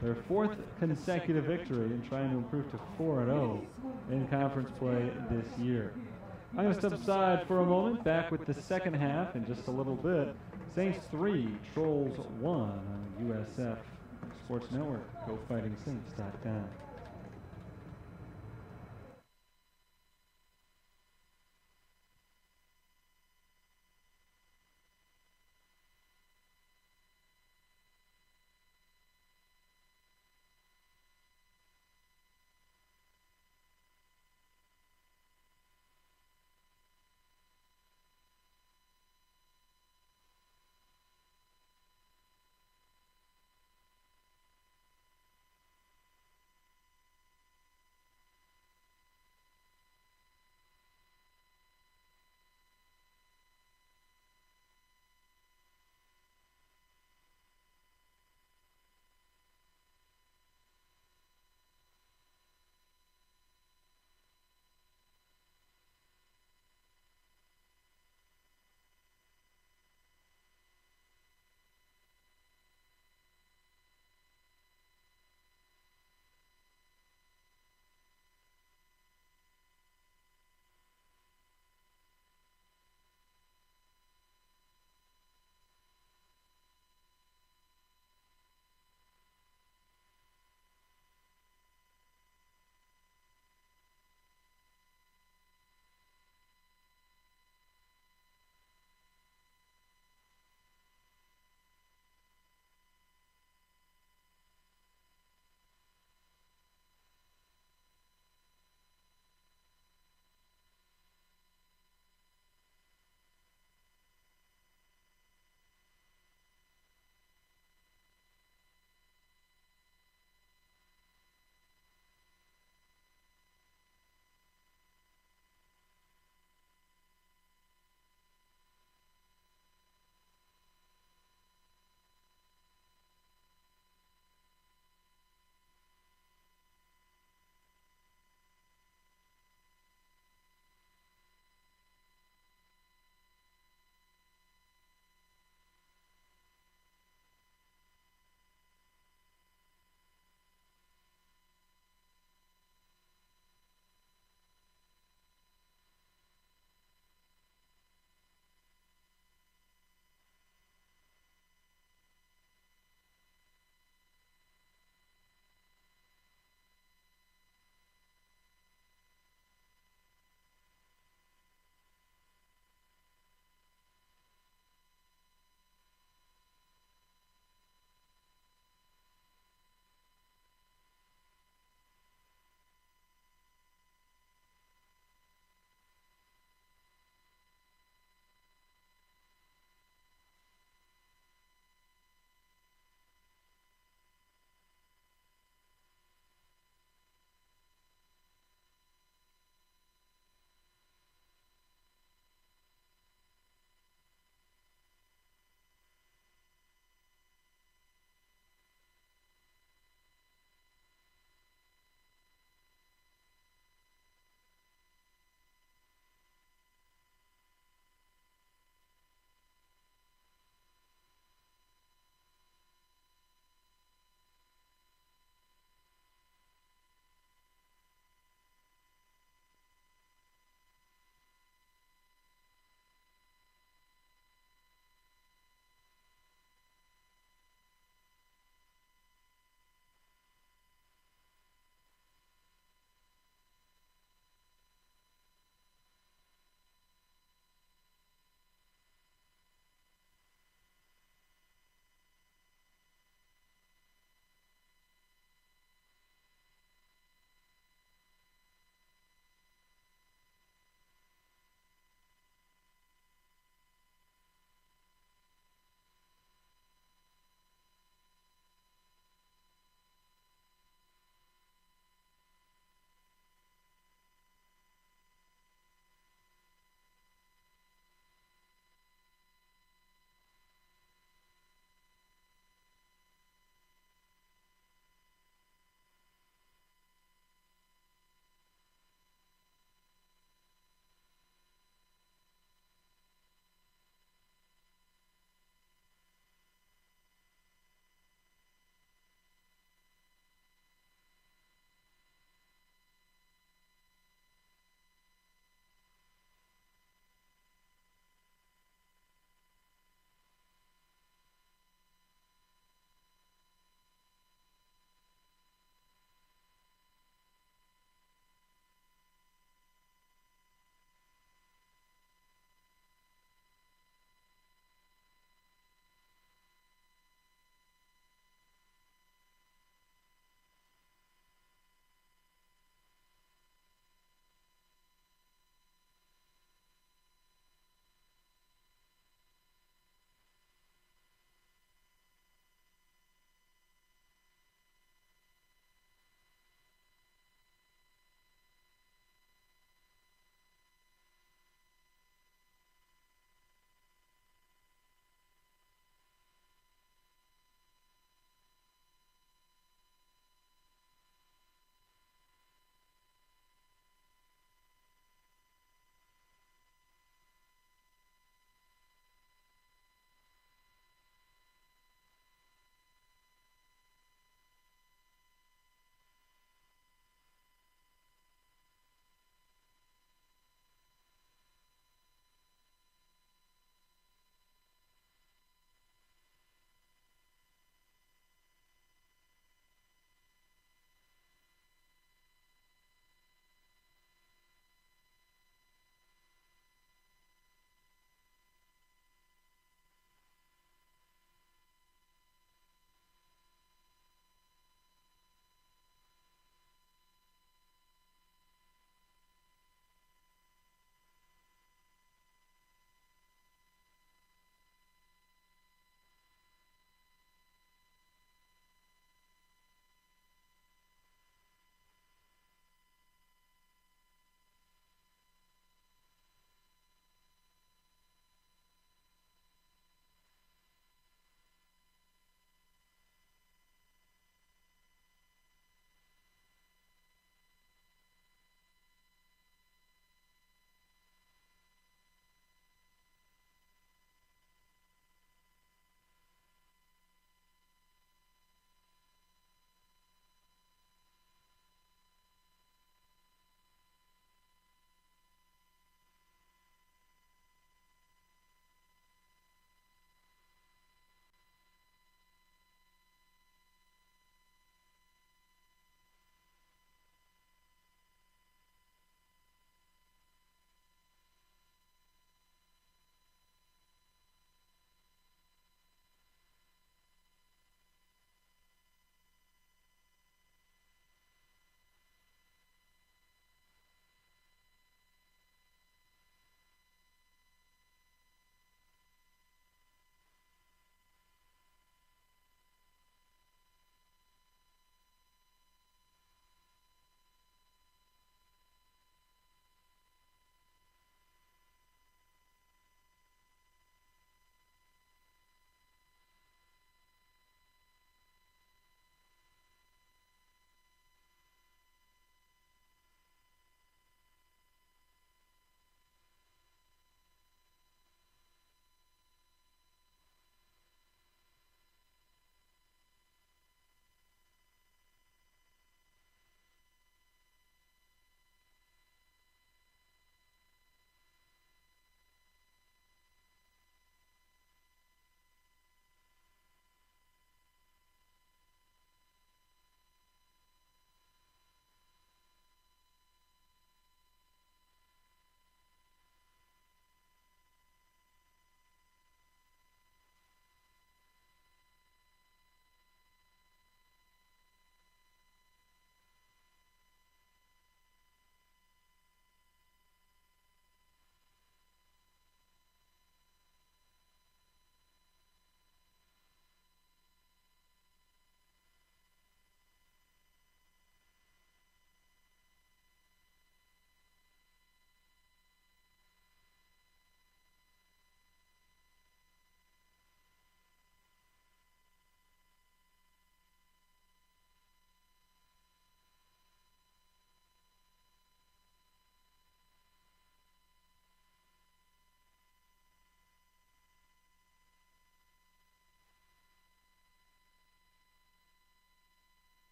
their 4th consecutive victory and trying to improve to 4-0 in conference play this year. I'm going to step aside for a moment, back with the second half in just a little bit. Saints 3, Trolls 1 on USF Sports Network, GoFightingSaints.com.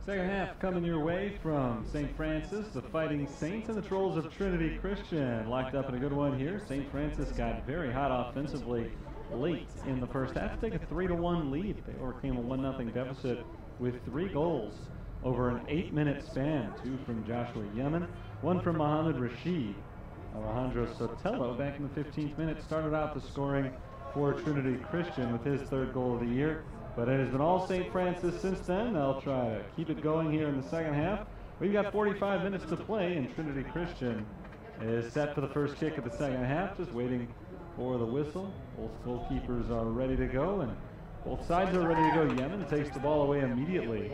Second half coming your way from St. Francis, the Fighting Saints, and the Trolls of Trinity Christian. Locked up in a good one here. St. Francis got very hot offensively late in the first half to take a 3-1 lead. They overcame a 1-0 deficit with 3 goals over an 8-minute span. 2 from Joshua Yemen, 1 from Mohamed Rashid. Alejandro Sotelo, back in the 15th minute, started out the scoring for Trinity Christian with his 3rd goal of the year. But it has been all St. Francis since then. They'll try to keep it going here in the second half. We've got 45 minutes to play, and Trinity Christian is set for the first kick of the second half, just waiting for the whistle. Both goalkeepers are ready to go, and both sides are ready to go. Yemen takes the ball away immediately.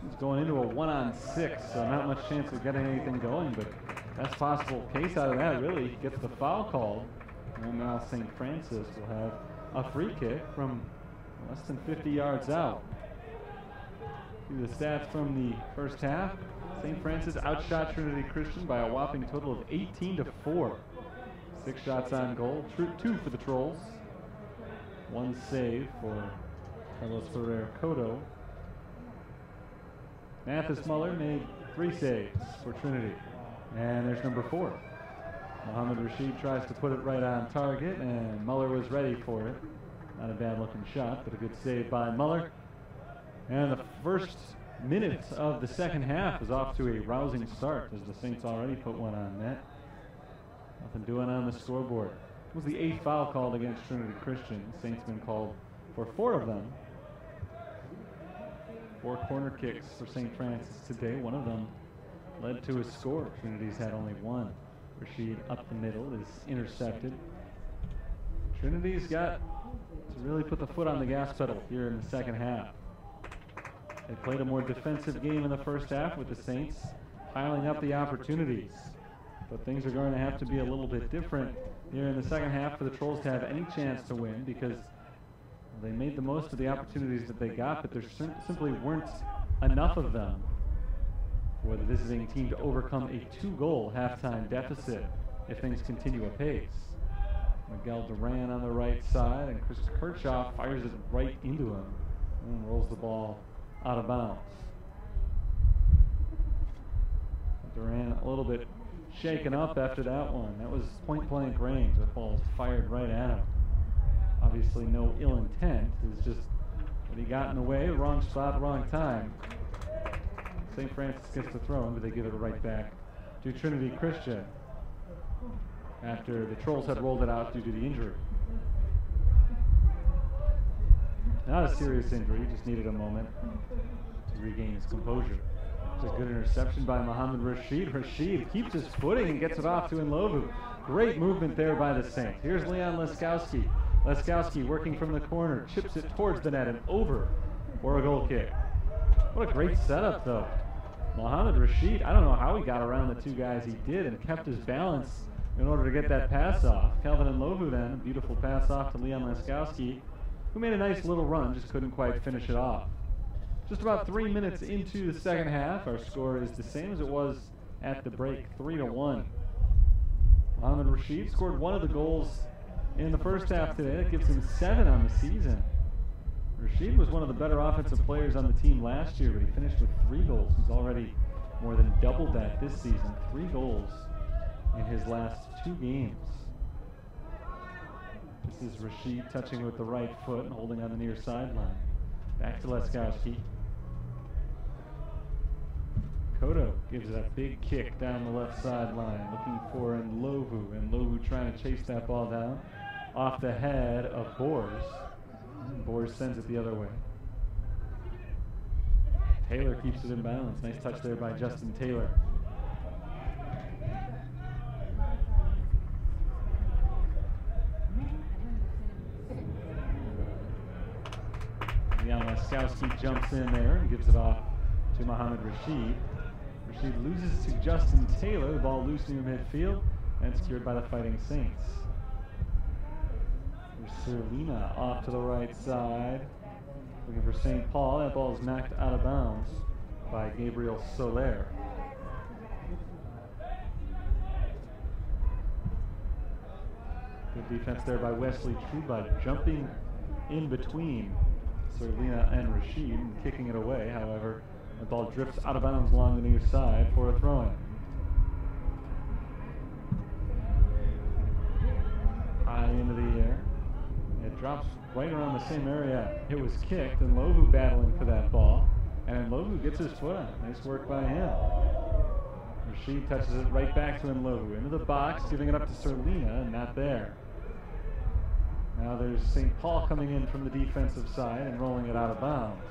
He's going into a 1-on-6, so not much chance of getting anything going, but that's possible case out of that, really. He gets the foul called, and now St. Francis will have a free kick from less than 50 yards out. See the stats from the first half. St. Francis outshot Trinity Christian by a whopping total of 18-4. 6 shots on goal, 2 for the Trolls. 1 save for Carlos Ferrer Cotto. Mathis Muller made 3 saves for Trinity. And there's number 4. Mohamed Rashid tries to put it right on target, and Muller was ready for it. Not a bad looking shot, but a good save by Muller. And the first minute of the second half is off to a rousing start, as the Saints already put one on net. Nothing doing on the scoreboard. It was the 8th foul called against Trinity Christian. Saints been called for 4 of them. 4 corner kicks for St. Francis today. One of them led to a score. Trinity's had only 1. Rashid up the middle is intercepted. Trinity's got to really put the foot on the gas pedal here in the second half. They played a more defensive game in the first half with the Saints piling up the opportunities. But things are going to have to be a little bit different here in the second half for the Trolls to have any chance to win, because they made the most of the opportunities that they got, but there simply weren't enough of them for the visiting team to overcome a 2-goal halftime deficit if things continue apace. Miguel Duran on the right side, and Chris Kirchhoff fires it right into him and rolls the ball out of bounds. Duran a little bit shaken up after that one. That was point-blank range. That ball was fired right at him. Obviously no ill intent. It's just that he got in the way, wrong spot, wrong time. St. Francis gets the throw in, but they give it right back to Trinity Christian after the Trolls had rolled it out due to the injury. Not a serious injury, just needed a moment to regain his composure. It's a good interception by Mohamed Rashid. Rashid keeps his footing and gets it off to Nlovu. Great movement there by the Saints. Here's Leon Leskowski. Leskowski working from the corner, chips it towards the net and over for a goal kick. What a great setup, though. Mohamed Rashid, I don't know how he got around the 2 guys he did and kept his balance in order to get that pass off. Calvin Nlovu then, a beautiful pass off to Leon Leskowski, who made a nice little run, just couldn't quite finish it off. Just about 3 minutes into the second half, our score is the same as it was at the break, 3-1. Mohamed Rashid scored 1 of the goals in the first half today. That gives him 7 on the season. Rashid was one of the better offensive players on the team last year, but he finished with 3 goals. He's already more than doubled that this season. 3 goals in his last 2 games. This is Rashid touching with the right foot and holding on the near sideline. Back to Leskowski. Cotto gives it a big kick down the left sideline, looking for Nlovu. Nlovu trying to chase that ball down off the head of Bors. Bors sends it the other way. Taylor keeps it in bounds. Nice touch there by Justin Taylor. Leon Leskowski jumps in there and gives it off to Mohamed Rashid. Rashid loses to Justin Taylor. The ball loose near midfield and secured by the Fighting Saints. Serlina off to the right side, looking for St. Paul. That ball is knocked out of bounds by Gabriel Soler. Good defense there by Wesley Truba, jumping in between Serlina and Rashid and kicking it away. However, The ball drifts out of bounds along the near side for a throw-in. High into the air. It drops right around the same area it was kicked, and Lovu battling for that ball. And Lovu gets his foot on. Nice work by him. Rashid touches it right back to Lovu. Into the box, giving it up to Serlina, and not there. Now there's St. Paul coming in from the defensive side and rolling it out of bounds.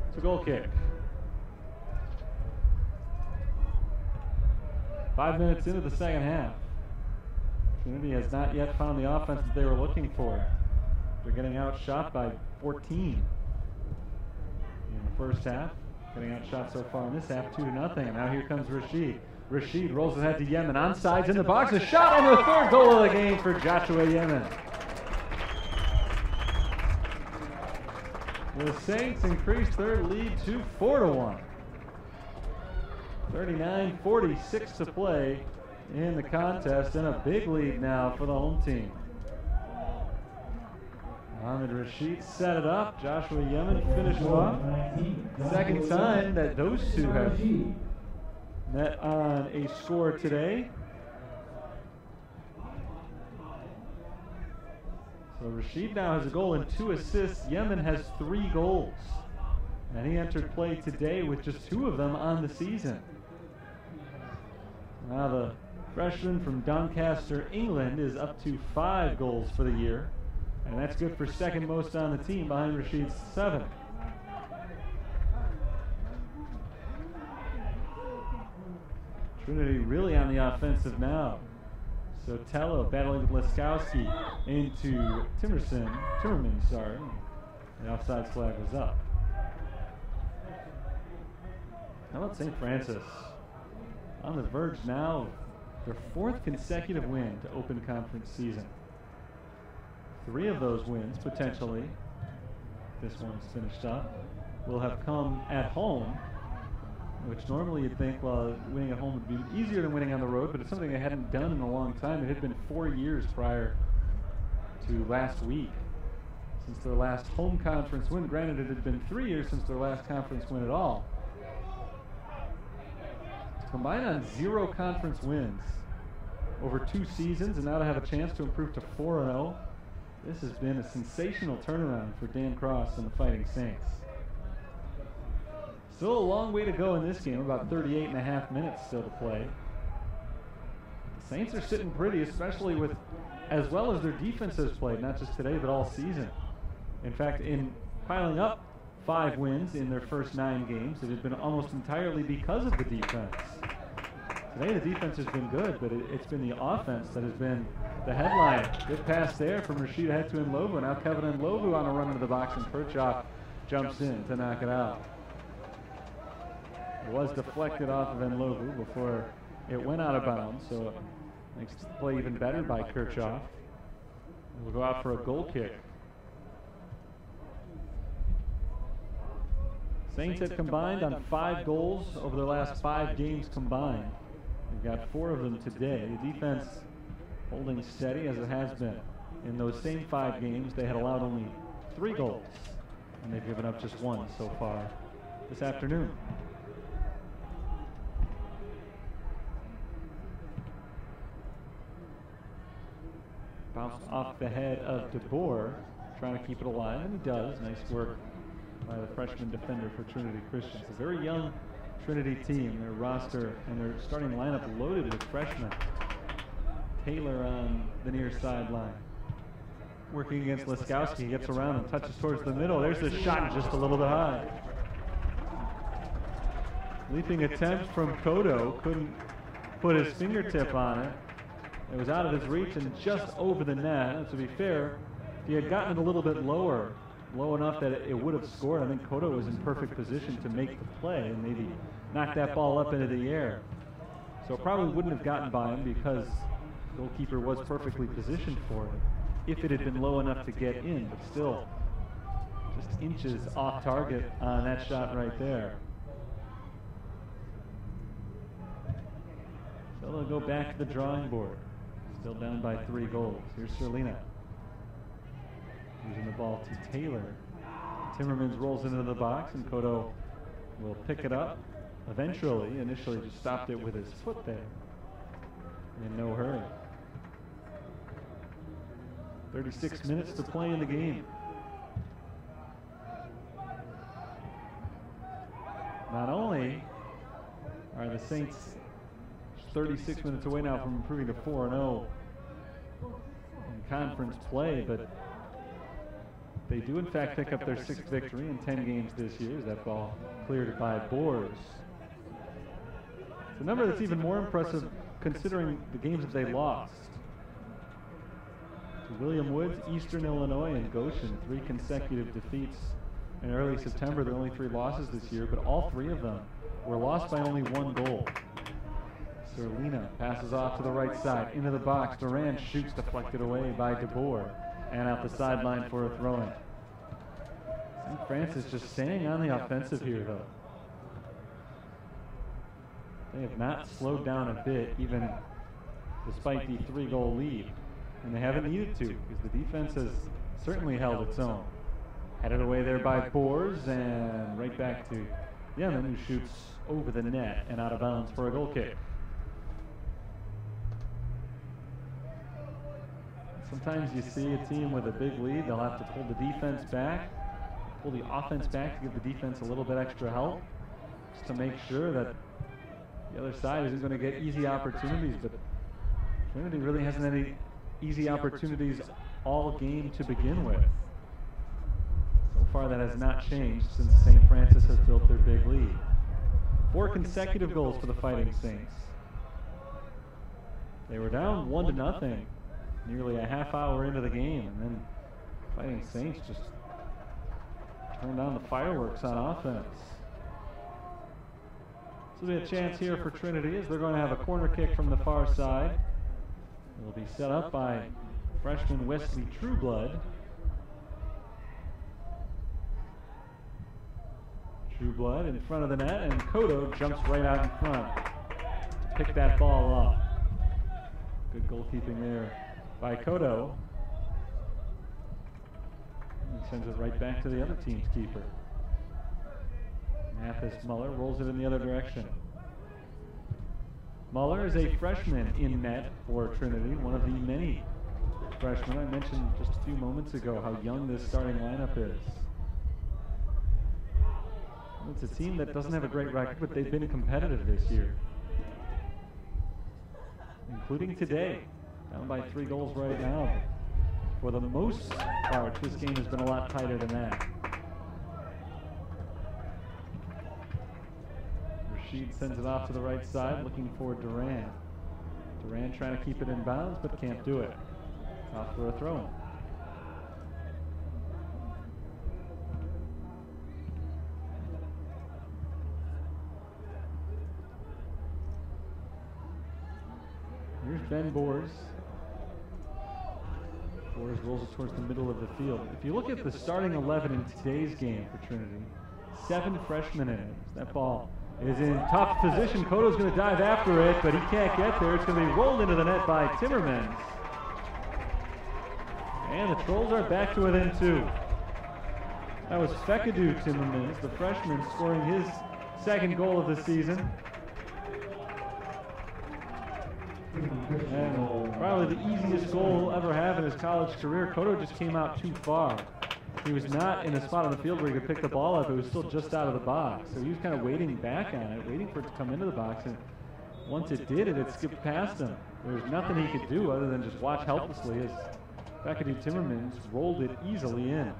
It's a goal kick. 5 minutes into the second half. Trinity has not yet found the offense that they were looking for. They're getting outshot by 14 in the first half. Getting outshot so far in this half, 2-0. And now here comes Rashid. Rashid rolls ahead to Yemen. Onsides in the box. A shot and the third goal of the game for Joshua Yemen. The Saints increased their lead to 4-1. 39:46 to play in the contest, and a big lead now for the home team. Ahmed Rashid set it up. Joshua Yemen finished off. Second time that those two have met on a score today. So Rashid now has a goal and 2 assists. Yemen has 3 goals. And he entered play today with just 2 of them on the season. Now the freshman from Doncaster, England, is up to 5 goals for the year. And that's good for second most on the team behind Rashid's 7. Trinity really on the offensive now. So Tello battling with Leskowski into Timmerman, sorry. The offside flag was up. How about St. Francis? On the verge now of their 4th consecutive win to open conference season. 3 of those wins, potentially, this one's finished up, will have come at home, which normally you'd think, well, winning at home would be easier than winning on the road, but it's something they hadn't done in a long time. It had been 4 years prior to last week since their last home conference win. Granted, it had been 3 years since their last conference win at all. To combine on 0 conference wins over 2 seasons, and now to have a chance to improve to 4-0, this has been a sensational turnaround for Dan Cross and the Fighting Saints. Still a long way to go in this game, about 38.5 minutes still to play. The Saints are sitting pretty, especially with, as well as their defense has played, not just today, but all season. In fact, in piling up 5 wins in their first 9 games, it had been almost entirely because of the defense. Today the defense has been good, but it's been the offense that has been the headline. Good pass there from Rashid ahead to Nlovu. Now Kevin Nlovu on a run into the box, and Kirchhoff jumps in to knock it out. It was deflected off of Nlovu before it went out of bounds, so it makes the play even better by Kirchhoff. We'll go out for a goal kick. Saints have combined on 5 goals over their last 5 games combined. They've got 4 of them today. The defense holding steady as it has been. In those same 5 games, they had allowed only 3 goals, and they've given up just 1 so far this afternoon. Bounced off the head of DeBoer, trying to keep it alive, and he does. Nice work by the freshman defender for Trinity Christian. It's a very young Trinity team. Their roster and their starting lineup loaded with freshmen. Taylor on the near sideline, working against Leskowski. He gets around and touches towards the middle. There's the shot, just a little bit high. Leaping attempt from Kodo, couldn't put his fingertip on it. It was out of his reach and just over the net. And to be fair, if he had gotten it a little bit low enough that it would have scored, I think Kodo was in perfect position to make the play and maybe knock that ball up into the air. So it probably wouldn't have gotten by him because the goalkeeper was perfectly positioned for it if it had been low enough to get in, but still just inches off target on that shot right there. So they'll go back to the drawing board. Still down by 3 goals. Here's Serlina. Using the ball to Taylor. Timmermans rolls into the box, and Cotto will pick it up eventually. Initially just stopped it with his foot there. In no hurry. 36 minutes to play in the game. Not only are the Saints 36 minutes away now from improving to 4-0 in conference play, but they do in fact pick up their 6th victory in 10 games this year as that ball cleared by Boers. It's a number that's even more impressive considering the games that they lost. To William Woods, Eastern Illinois, and Goshen, 3 consecutive defeats in early September. There are only 3 losses this year, but all 3 of them were lost by only 1 goal. Serlina passes off to the right side, into the box. Durant shoots, deflected away by DeBoer, and out the sideline for a throw-in. St. Francis just staying on the offensive here, though. They have not slowed down a bit, even despite the 3-goal lead. And they haven't needed to, because the defense has certainly held its own. Headed away there by Boers, and right back to Yemen, who shoots over the net and out of bounds for a goal kick. Sometimes you see a team with a big lead, they'll have to pull the defense back, pull the offense back to give the defense a little bit extra help, just to make sure that the other side isn't going to get easy opportunities. But Trinity really hasn't any easy opportunities all game to begin with. So far that has not changed since St. Francis has built their big lead. 4 consecutive goals for the Fighting Saints. They were down 1-0 nearly a half hour into the game, and then Fighting Saints just turned on the fireworks on offense. So there'll be a chance here for Trinity as they're going to have a corner kick from the far side. It'll be set up by freshman Wesley Trueblood. Trueblood in front of the net, and Cotto jumps right out in front to pick that ball up. Good goalkeeping there by Cotto. And sends it right back to the other team's keeper. Mathis Muller rolls it in the other direction. Muller is a freshman in net for Trinity, one of the many freshmen. I mentioned just a few moments ago how young this starting lineup is. It's a team that doesn't have a great record, but they've been competitive this year, including today. Down by 3 goals right now. For the most part, this game has been a lot tighter than that. Rashid sends it off to the right side, looking for Durant. Durant trying to keep it in bounds, but can't do it. Off for a throw. Here's Ben Boers. Boers rolls it towards the middle of the field. If you look at the starting 11 in today's game for Trinity, 7 freshmen in it. That ball is in tough position. Cotto's going to dive after it, but he can't get there. It's going to be rolled into the net by Timmermans. And the Trolls are back to within 2. That was Fekadu Timmermans, the freshman, scoring his 2nd goal of the season. And probably the easiest goal he'll ever have in his college career. Cotto just came out too far. He was not in a spot on the field where he could pick the ball up. It was still just out of the box. So he was kind of waiting back on it, waiting for it to come into the box. And once it did, it skipped past him. There was nothing he could do other than just watch helplessly as Fekadu Timmermans rolled it easily in.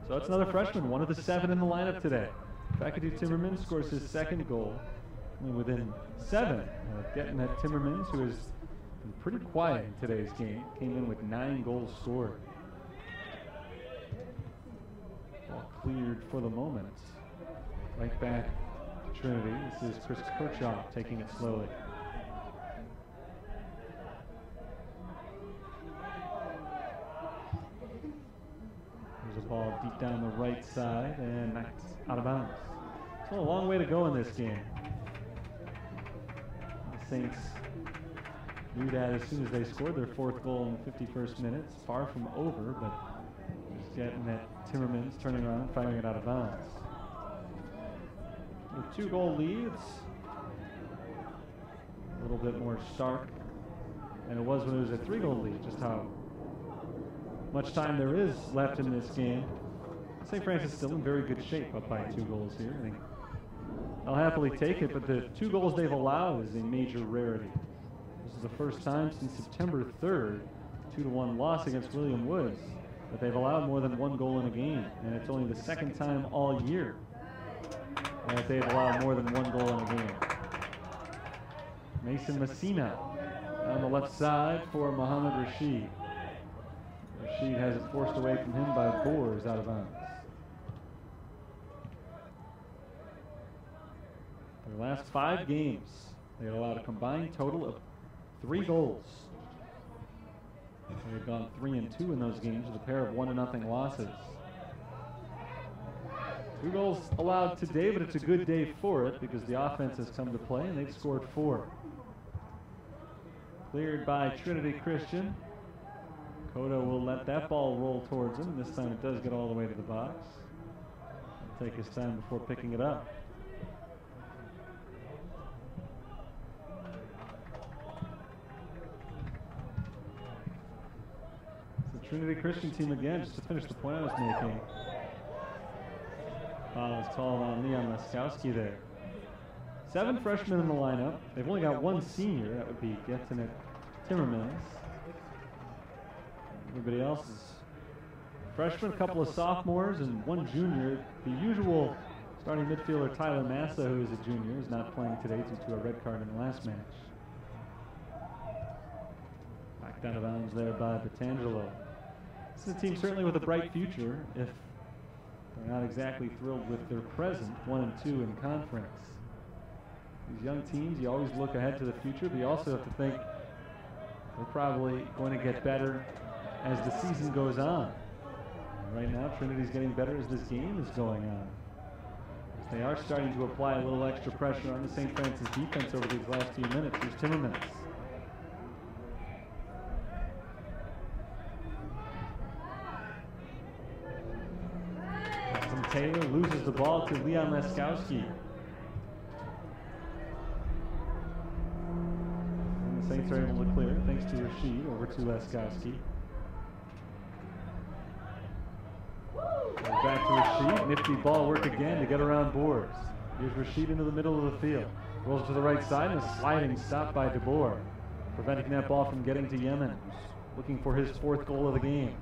So that's another freshman, one of the 7 in the lineup today. Fekadu Timmermans scores his 2nd goal, only within 7 of getting at Timmermans, who has been pretty quiet in today's game. Came in with 9 goals scored. Ball cleared for the moment. Right back to Trinity. This is Chris Kirchhoff taking it slowly. There's a ball deep down the right side and knocked out of bounds. So a long way to go in this game. The Saints Knew that as soon as they scored their 4th goal in the 51st minute. It's far from over, but just getting that Timmermans turning around and firing it out of bounds. With 2-goal leads, a little bit more stark than it was when it was a 3-goal lead, just how much time there is left in this game. St. Francis still in very good shape, up by 2 goals here. I think they'll happily take it, but the 2 goals they've allowed is a major rarity. This is the first time since September 3rd, 2-1 loss against William Woods, that they've allowed more than 1 goal in a game, and it's only the 2nd time all year that they've allowed more than 1 goal in a game. Mason Messina on the left side for Mohamed Rashid. Rashid has it forced away from him by Boers out of bounds. Their last 5 games, they allowed a combined total of 3 goals. They've gone 3-2 in those games with a pair of 1-0 losses. 2 goals allowed today, but it's a good day for it because the offense has come to play and they've scored 4. Cleared by Trinity Christian. Cotto will let that ball roll towards him, and this time it does get all the way to the box. He'll take his time before picking it up. It's the Trinity Christian team again, just to finish the point I was making. Foul was called on Leon Laskowski there. 7 freshmen in the lineup. They've only got 1 senior. That would be Getson Timmermans. Everybody else is freshmen, a couple of sophomores, and 1 junior. The usual starting midfielder Tyler Massa, who is a junior, is not playing today due to a red card in the last match. Backed out of bounds there by Petangelo. This is a team certainly with a bright future if they're not exactly thrilled with their present 1-2 in conference. These young teams, you always look ahead to the future, but you also have to think they're probably going to get better as the season goes on. And right now, Trinity's getting better as this game is going on. As they are starting to apply a little extra pressure on the St. Francis defense over these last few minutes. Here's Timmermans. Justin Taylor loses the ball to Leon Laskowski. And the Saints are able to clear thanks to Rashid over to Laskowski. Back to Rashid. Nifty ball work again to get around Boers. Here's Rashid into the middle of the field. Rolls to the right side and a sliding stop by DeBoer, preventing that ball from getting to Yemen, looking for his 4th goal of the game.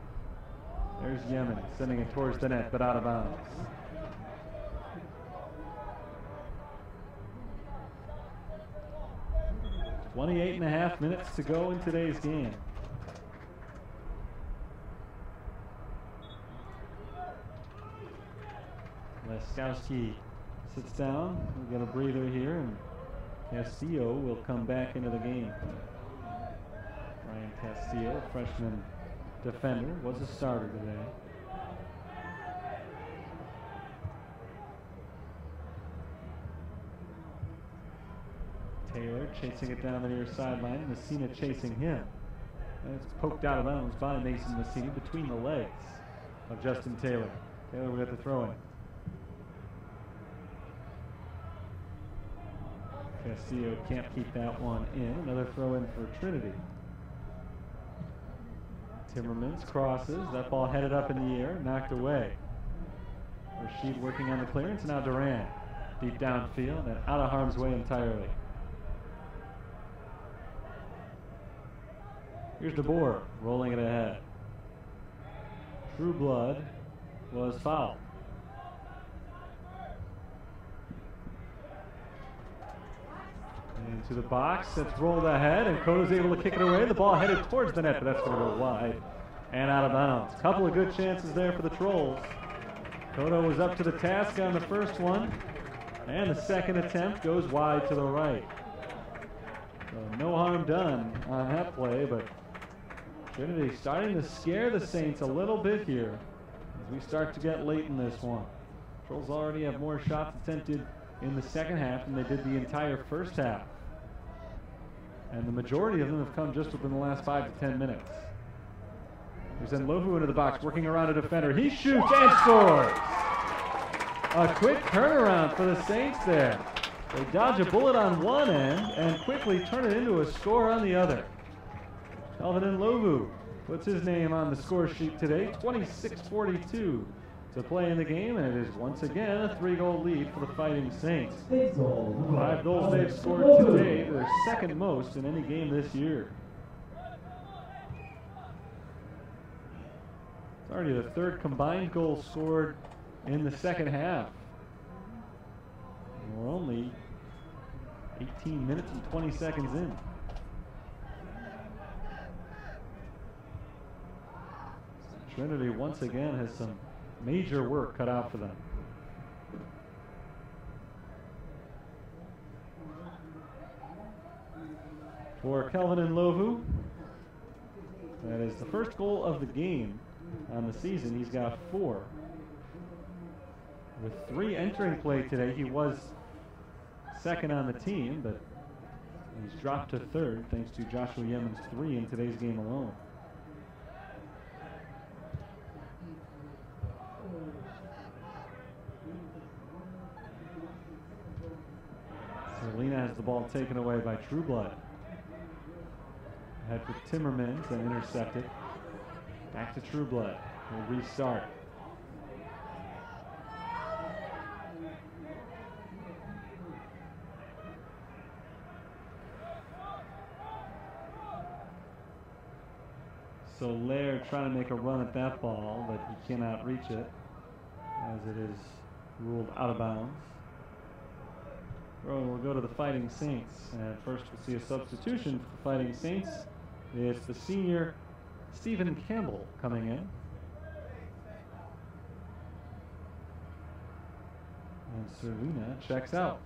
There's Yemen sending it towards the net, but out of bounds. .28.5 minutes to go in today's game. Laskowski sits down. We'll get a breather here, and Castillo will come back into the game. Ryan Castillo, freshman defender, was a starter today. Taylor chasing it down the near sideline. Messina chasing him. And it's poked out of bounds by Mason Messina between the legs of Justin Taylor. Taylor will get the throw in. Castillo can't keep that one in. Another throw in for Trinity. Timmermans crosses. That ball headed up in the air, knocked away. Rashid working on the clearance. Now Duran deep downfield and out of harm's way entirely. Here's DeBoer rolling it ahead. True Blood was fouled. Into the box, that's rolled ahead, and Cotto's able to kick it away. The ball headed towards the net, but that's going to go wide and out of bounds. Couple of good chances there for the Trolls. Cotto was up to the task on the first one, and the second attempt goes wide to the right. So no harm done on that play, but Trinity starting to scare the Saints a little bit here as we start to get late in this one. Trolls already have more shots attempted in the second half than they did the entire first half. And the majority of them have come just within the last 5 to 10 minutes. Here's Lovu into the box, working around a defender. He shoots and scores! A quick turnaround for the Saints there. They dodge a bullet on one end and quickly turn it into a score on the other. Kelvin Lovu puts his name on the score sheet today, 26-42 to play in the game, and it is once again a 3-goal lead for the Fighting Saints. 5 goals they've scored today, their second most in any game this year. It's already the third combined goal scored in the second half. And we're only 18 minutes and 20 seconds in. Trinity once again has some major work cut out for them. For Kelvin Lovu, that is the first goal of the game on the season. He's got 4. With 3 entering play today, he was second on the team, but he's dropped to 3rd thanks to Joshua Yemen's 3 in today's game alone. Selena has the ball taken away by Trueblood. Ahead for Timmermans and intercepted. Back to Trueblood. We'll restart. So Laird trying to make a run at that ball, but he cannot reach it as it is ruled out of bounds. We'll go to the Fighting Saints, and first we'll see a substitution for the Fighting Saints. It's the senior Stephen Campbell coming in. And Serena checks out.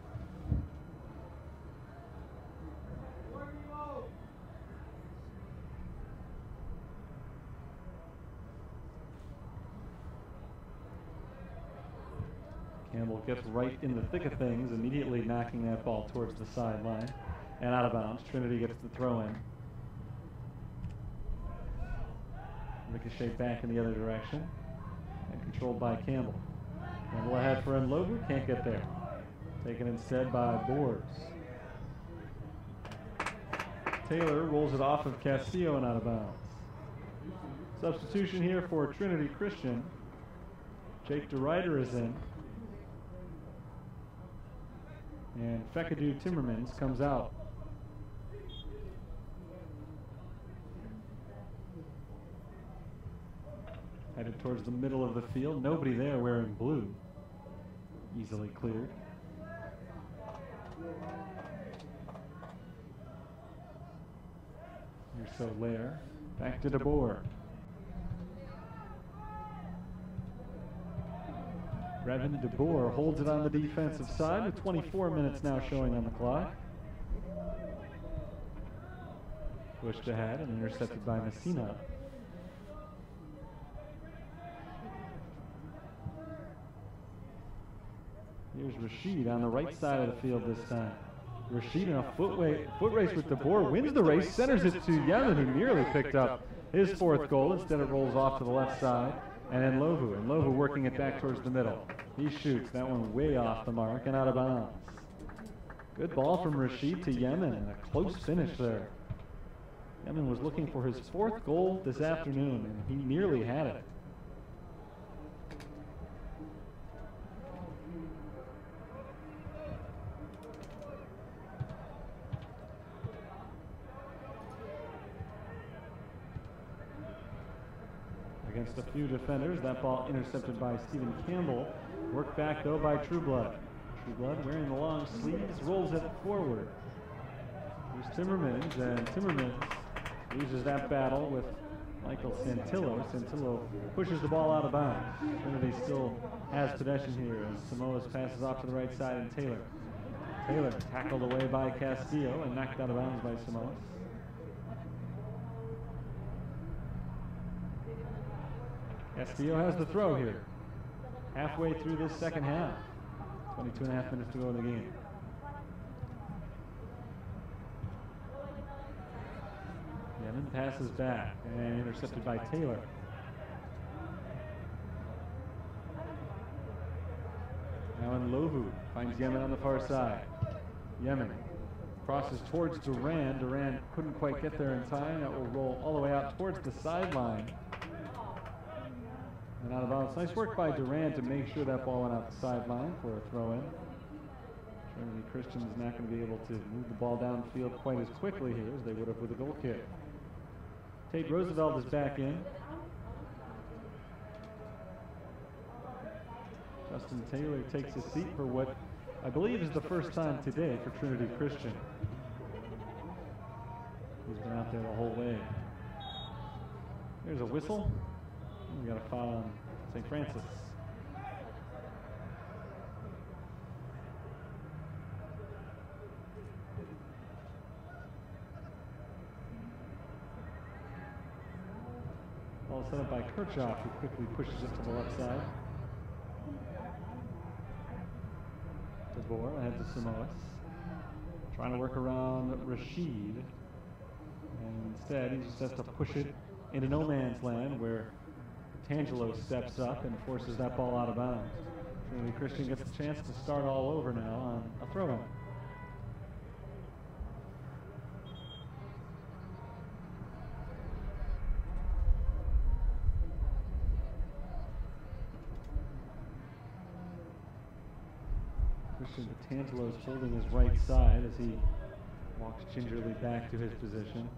Campbell gets right in the thick of things, immediately knocking that ball towards the sideline and out of bounds. Trinity gets the throw in. Ricochet back in the other direction and controlled by Campbell. Campbell ahead for Lovu, can't get there. Taken instead by Boers. Taylor rolls it off of Castillo and out of bounds. Substitution here for Trinity Christian. Jake DeRuyter is in. And Fekadu Timmermans comes out. Headed towards the middle of the field. Nobody there wearing blue. Easily cleared. Here's Soler. Back to De Boer. Brevin De Boer holds it on the defensive side with 24 minutes now showing on the clock. Pushed ahead and intercepted by Messina. Here's Rashid on the right side of the field this time. Rashid in a foot race with De Boer, wins the race, centers it to Yemen, who nearly picked up his 4th goal. Instead it rolls off to the left side. And Lovu working it back towards the middle. He shoots, that one way off the mark and out of bounds. Good ball from Rashid to Yemen and a close finish there. Yemen was looking for his 4th goal this afternoon and he nearly had it. Against a few defenders, that ball intercepted by Stephen Campbell. Worked back though by Trueblood. Trueblood wearing the long sleeves, rolls it forward. Here's Timmermans, and Timmermans loses that battle with Michael Santillo. Santillo pushes the ball out of bounds. Trinity still has possession here as Samoas passes off to the right side and Taylor. Taylor tackled away by Castillo and knocked out of bounds by Samoas. Castillo has the throw here. Halfway through this second half. 22.5 minutes to go in the game. passes back and intercepted by Taylor. Now in Lovu, finds Yemen on the far side. Yemen crosses towards Duran. Duran couldn't quite get there in time. That will roll all the way out towards the sideline. And out of bounds. Nice work by Duran to make sure that ball went out the sideline for a throw-in. Trinity Christian is not going to be able to move the ball downfield quite as quickly here as they would have with a goal kick. Tate Roosevelt is back in. Justin Taylor takes his seat for what I believe is the first time today for Trinity Christian. He's been out there the whole way. There's a whistle. We got a foul on St. Francis. Ball set up by Kirchhoff, who quickly pushes it to the left side. DeBoer ahead to Samoas. Trying to work around Rashid. And instead, he just has to push it into no man's land where Tangelo steps up and forces that ball out of bounds. Trinity Christian gets a chance to start all over now on a throw-in. Christian Tangelo is holding his right side as he walks gingerly back to his position.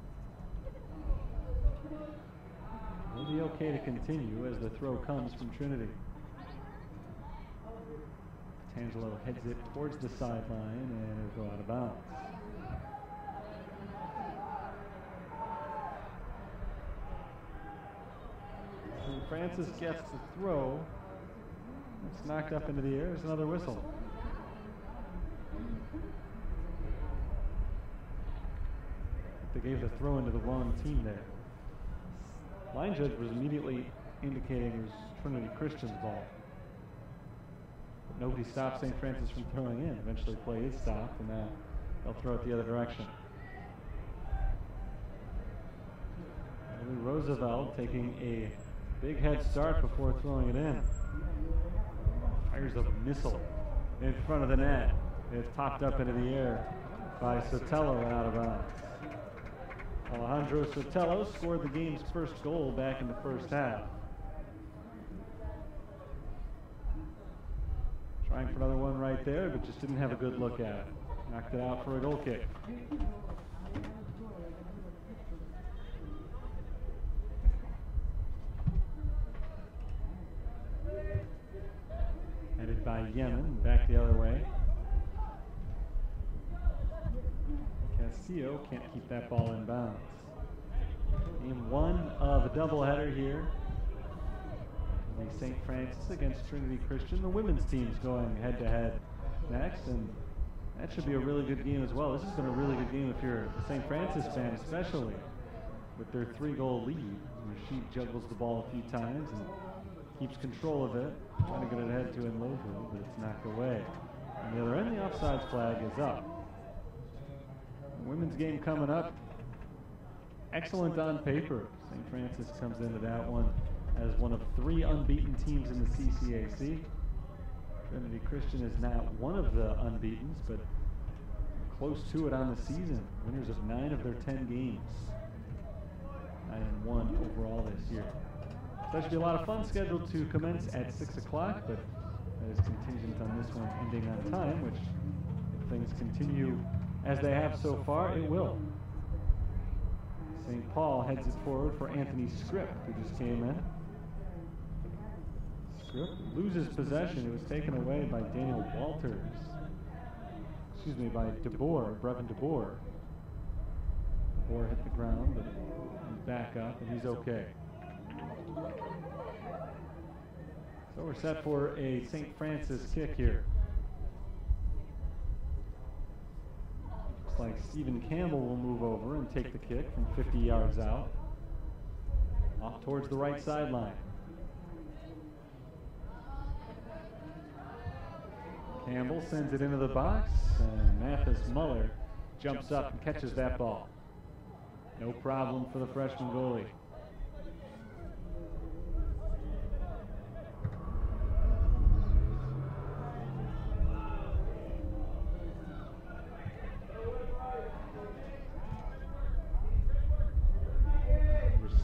It'll be okay to continue as the throw comes from Trinity. Tangelo heads it towards the sideline and it'll go out of bounds. St. Francis gets the throw. It's knocked up into the air. There's another whistle. They gave the throw into the wrong team there. Line judge was immediately indicating it was Trinity Christian's ball. But nobody stopped St. Francis from throwing in. Eventually play is stopped, and now they'll throw it the other direction. Roosevelt taking a big head start before throwing it in. Fires a missile in front of the net. It's popped up into the air by Sotelo and out of bounds. Alejandro Sotelo scored the game's first goal back in the first half. Trying for another one right there, but just didn't have a good look at it. Knocked it out for a goal kick. Headed by Yemen, back the other way. Castillo can't keep that ball in bounds. Game one of a doubleheader here. The St. Francis against Trinity Christian. The women's team's going head-to-head next, and that should be a really good game as well. This has been a really good game if you're a St. Francis fan, especially with their 3-goal lead. Rashid juggles the ball a few times and keeps control of it, trying to get it ahead to Nlovu, but it's knocked away. On the other end, the offsides flag is up. Women's game coming up. Excellent on paper. St. Francis comes into that one as one of 3 unbeaten teams in the CCAC. Trinity Christian is not one of the unbeatens, but close to it on the season. Winners of 9 of their 10 games. 9-1 overall this year. So that should be a lot of fun, scheduled to commence at 6 o'clock, but that is contingent on this one ending on time, which, if things continue as they have so far, it will. St. Paul heads it forward for Anthony Scripp, who just came in. Scripp loses possession. It was taken away by Daniel Walters. Excuse me, by DeBoer, Brevin DeBoer. DeBoer hit the ground, but he's back up, and he's okay. So we're set for a St. Francis kick here. Looks like Stephen Campbell will move over and take the kick from 50 yards out. Off towards the right sideline. Campbell sends it into the box, and Mathis Muller jumps up and catches that ball. No problem for the freshman goalie.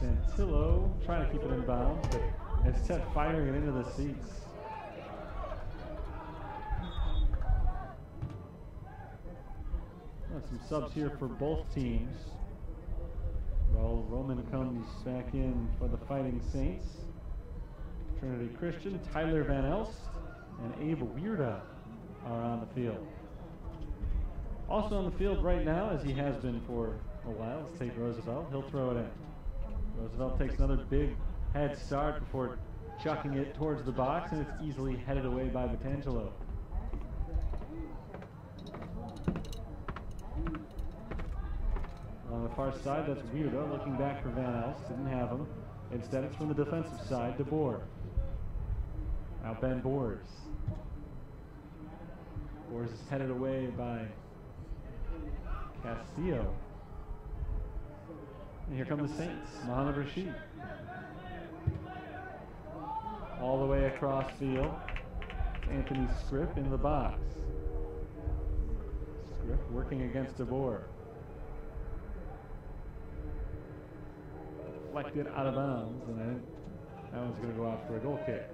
Santillo trying to keep it in bounds, but instead firing it into the seats. Some subs here for both teams. Well, Roman comes back in for the Fighting Saints. Trinity Christian, Tyler Van Elst, and Abe Weirda are on the field. Also on the field right now, as he has been for a while, is Tate Roosevelt. He'll throw it in. Roosevelt takes another big head start before chucking it towards the box, and it's easily headed away by Vitangelo. On the far side, that's Weirda looking back for Van Elst. Didn't have him. Instead, it's from the defensive side, DeBoer. Now Ben Boers. Boers is headed away by Castillo. And here come the Saints, Mohamed Rashid. All the way across field. Anthony Scripp in the box. Scripp working against DeBoer. Deflected out of bounds, and I think that one's going to go out for a goal kick.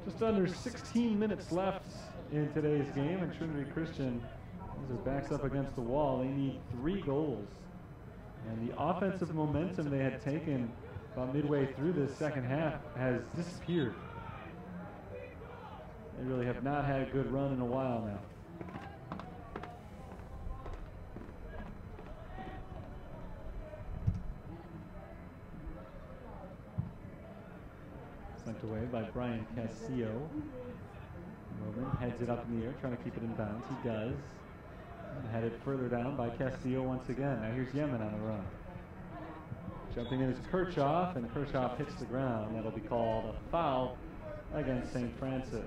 Just under 16 minutes left in today's game, and Trinity Christian has their backs up against the wall. They need 3 goals. And the offensive momentum they had taken about midway through this second half has disappeared. They really have not had a good run in a while now. Sent away by Brian Castillo. Roman heads it up in the air, trying to keep it in bounds. He does. And headed further down by Castillo once again. Now here's Yemen on the run. Jumping in is Kirchhoff, and Kirchhoff hits the ground. That'll be called a foul against St. Francis.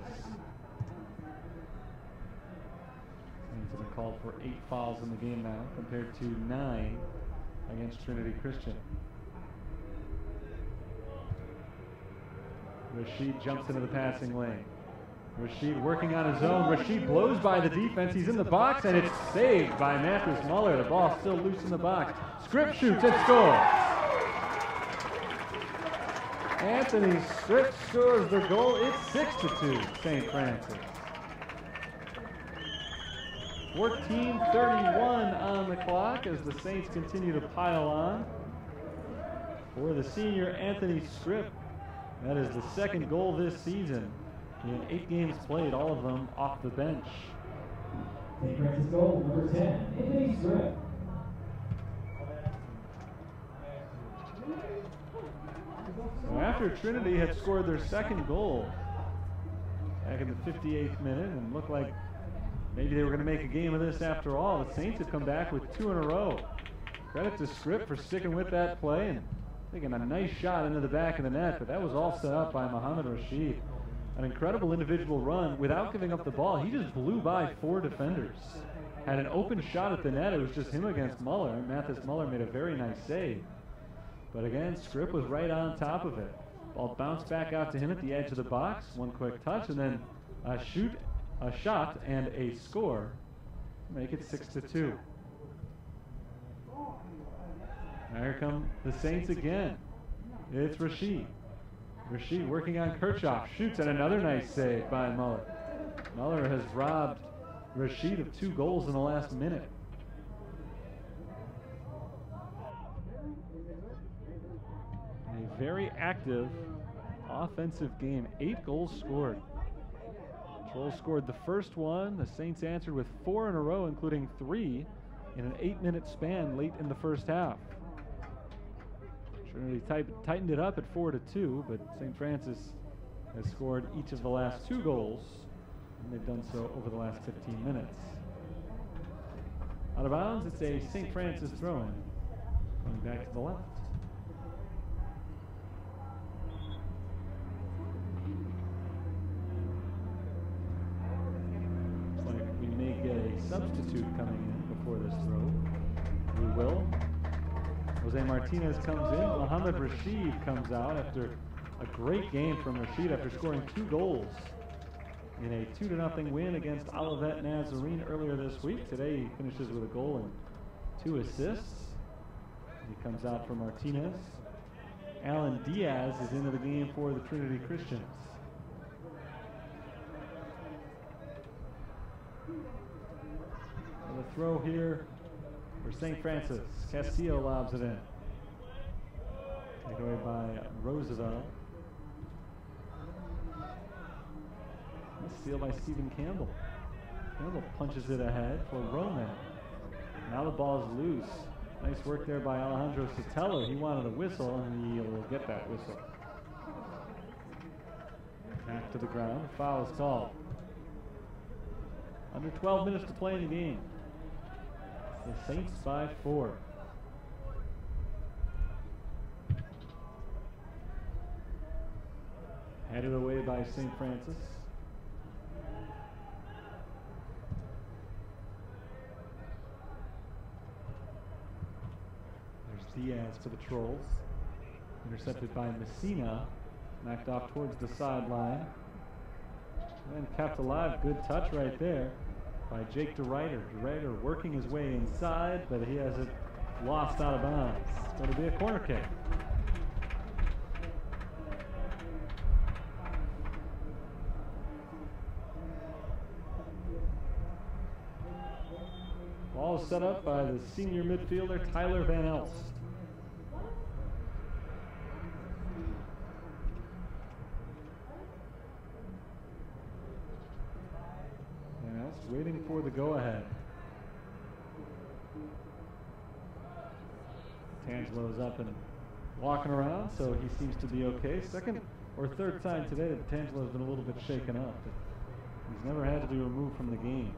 Saints have been called for 8 fouls in the game now, compared to 9 against Trinity Christian. Rashid jumps into the passing lane. Rashid working on his own. Rashid blows by the defense. He's in the box, and it's saved by Mathis Muller. The ball still loose in the box. Scripp shoots and scores. Anthony Scripp scores the goal. It's 6-2, St. Francis. 14:31 on the clock as the Saints continue to pile on. For the senior Anthony Scripp, that is the 2nd goal this season. In 8 games played, all of them off the bench. St. Francis goal, number 10, Anthony Scripp. So after Trinity had scored their 2nd goal back in the 58th minute and looked like maybe they were going to make a game of this after all, the Saints have come back with 2 in a row. Credit to Scripp for sticking with that play and taking a nice shot into the back of the net, but that was all set up by Mohamed Rashid. An incredible individual run without giving up the ball. He just blew by 4 defenders. Had an open shot at the net. It was just him against Muller. Mathis Muller made a very nice save. But again, Scripp was right on top of it. Ball bounced back out to him at the edge of the box. One quick touch, and then a shot, and a score. Make it 6-2. Now here come the Saints again. It's Rashid. Rashid working on Kirchhoff, shoots, and another nice save by Muller. Muller has robbed Rashid of 2 goals in the last minute. A very active offensive game. 8 goals scored. Trolls scored the first one. The Saints answered with 4 in a row, including 3 in an 8-minute span late in the first half. Trinity tightened it up at 4-2, but St. Francis has scored each of the last 2 goals, and they've done so over the last 15 minutes. Out of bounds, it's a St. Francis throw-in. Going back to the left. substitute coming in before this throw. We will. Jose Martinez comes in. Mohamed Rashid comes out after a great game from Rashid after scoring 2 goals in a 2-0 win against Olivet Nazarene earlier this week. Today he finishes with a goal and 2 assists. He comes out for Martinez. Alan Diaz is into the game for the Trinity Christians. And the throw here for St. Francis. Castillo lobs it in. Taken away by Roosevelt. Steal by Stephen Campbell. Campbell punches it ahead for Roman. Now the ball is loose. Nice work there by Alejandro Sotelo. He wanted a whistle, and he will get that whistle. Back to the ground. Foul is called. Under 12 minutes to play in the game. The Saints by 4. Headed away by St. Francis. There's Diaz to the Trolls. Intercepted by Messina. Knocked off towards the sideline. And kept alive. Good touch right there by Jake DeRuyter. DeRuyter working his way inside, but he has it lost out of bounds. It's going to be a corner kick. Ball set up by the senior midfielder Tyler Van Elst. Van Elst waiting for the go-ahead. Tangelo's up and walking around, so he seems to be okay. Second or third time today that Tangelo's been a little bit shaken up. But he's never had to be removed from the game.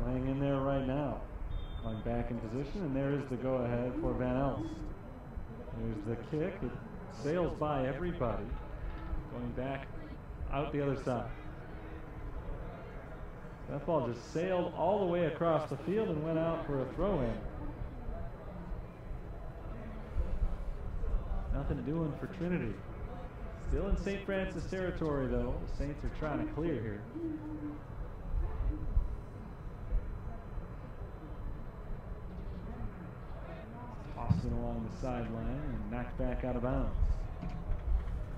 Hang in there right now. Going back in position, and there is the go-ahead for Van Elst. There's the kick. It sails by everybody. Going back out the other side. That ball just sailed all the way across the field and went out for a throw-in. Nothing doing for Trinity. Still in St. Francis territory, though. The Saints are trying to clear here. Tossed it along the sideline and knocked back out of bounds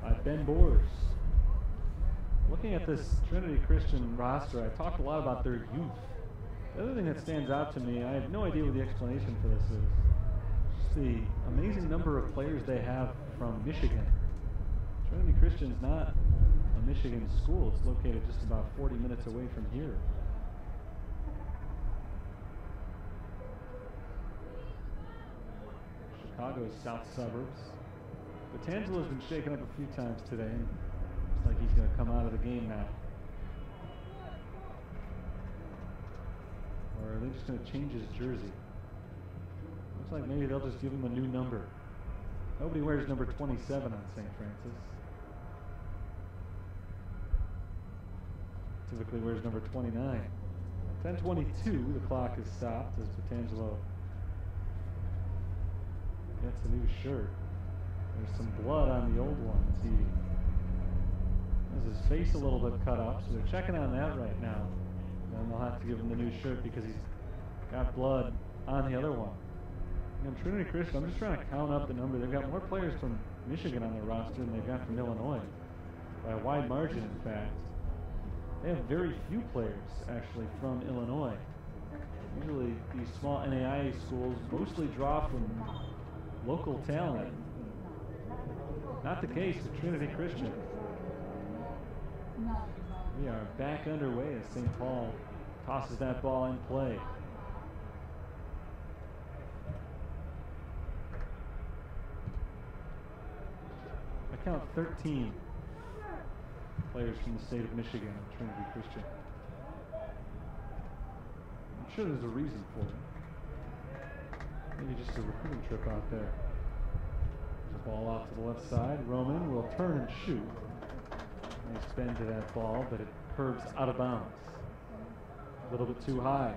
by Ben Bors. Looking at this Trinity Christian roster, I talked a lot about their youth. The other thing that stands out to me, I have no idea what the explanation for this is, just the amazing number of players they have from Michigan. Trinity Christian's not a Michigan school. It's located just about 40 minutes away from here. Chicago's south suburbs. But Tangelo's been shaken up a few times today, and looks like he's going to come out of the game now. Or are they just going to change his jersey? Looks like maybe they'll just give him a new number. Nobody wears number 27 on St. Francis. Typically wears number 29. 10:22, the clock is stopped as Petangelo gets a new shirt. There's some blood on the old one. He has his face a little bit cut up, so they're checking on that right now. And they'll have to give him the new shirt because he's got blood on the other one. And Trinity Christian, I'm just trying to count up the number. They've got more players from Michigan on their roster than they've got from Illinois. By a wide margin, in fact. They have very few players, actually, from Illinois. Usually, these small NAIA schools mostly draw from local talent. Not the case with Trinity Christian. We are back underway as St. Paul tosses that ball in play. I count 13 players from the state of Michigan on Trinity Christian. I'm sure there's a reason for it. Maybe just a recruiting trip out there. The ball off to the left side. Roman will turn and shoot. Nice bend to that ball, but it curves out of bounds. A little bit too high.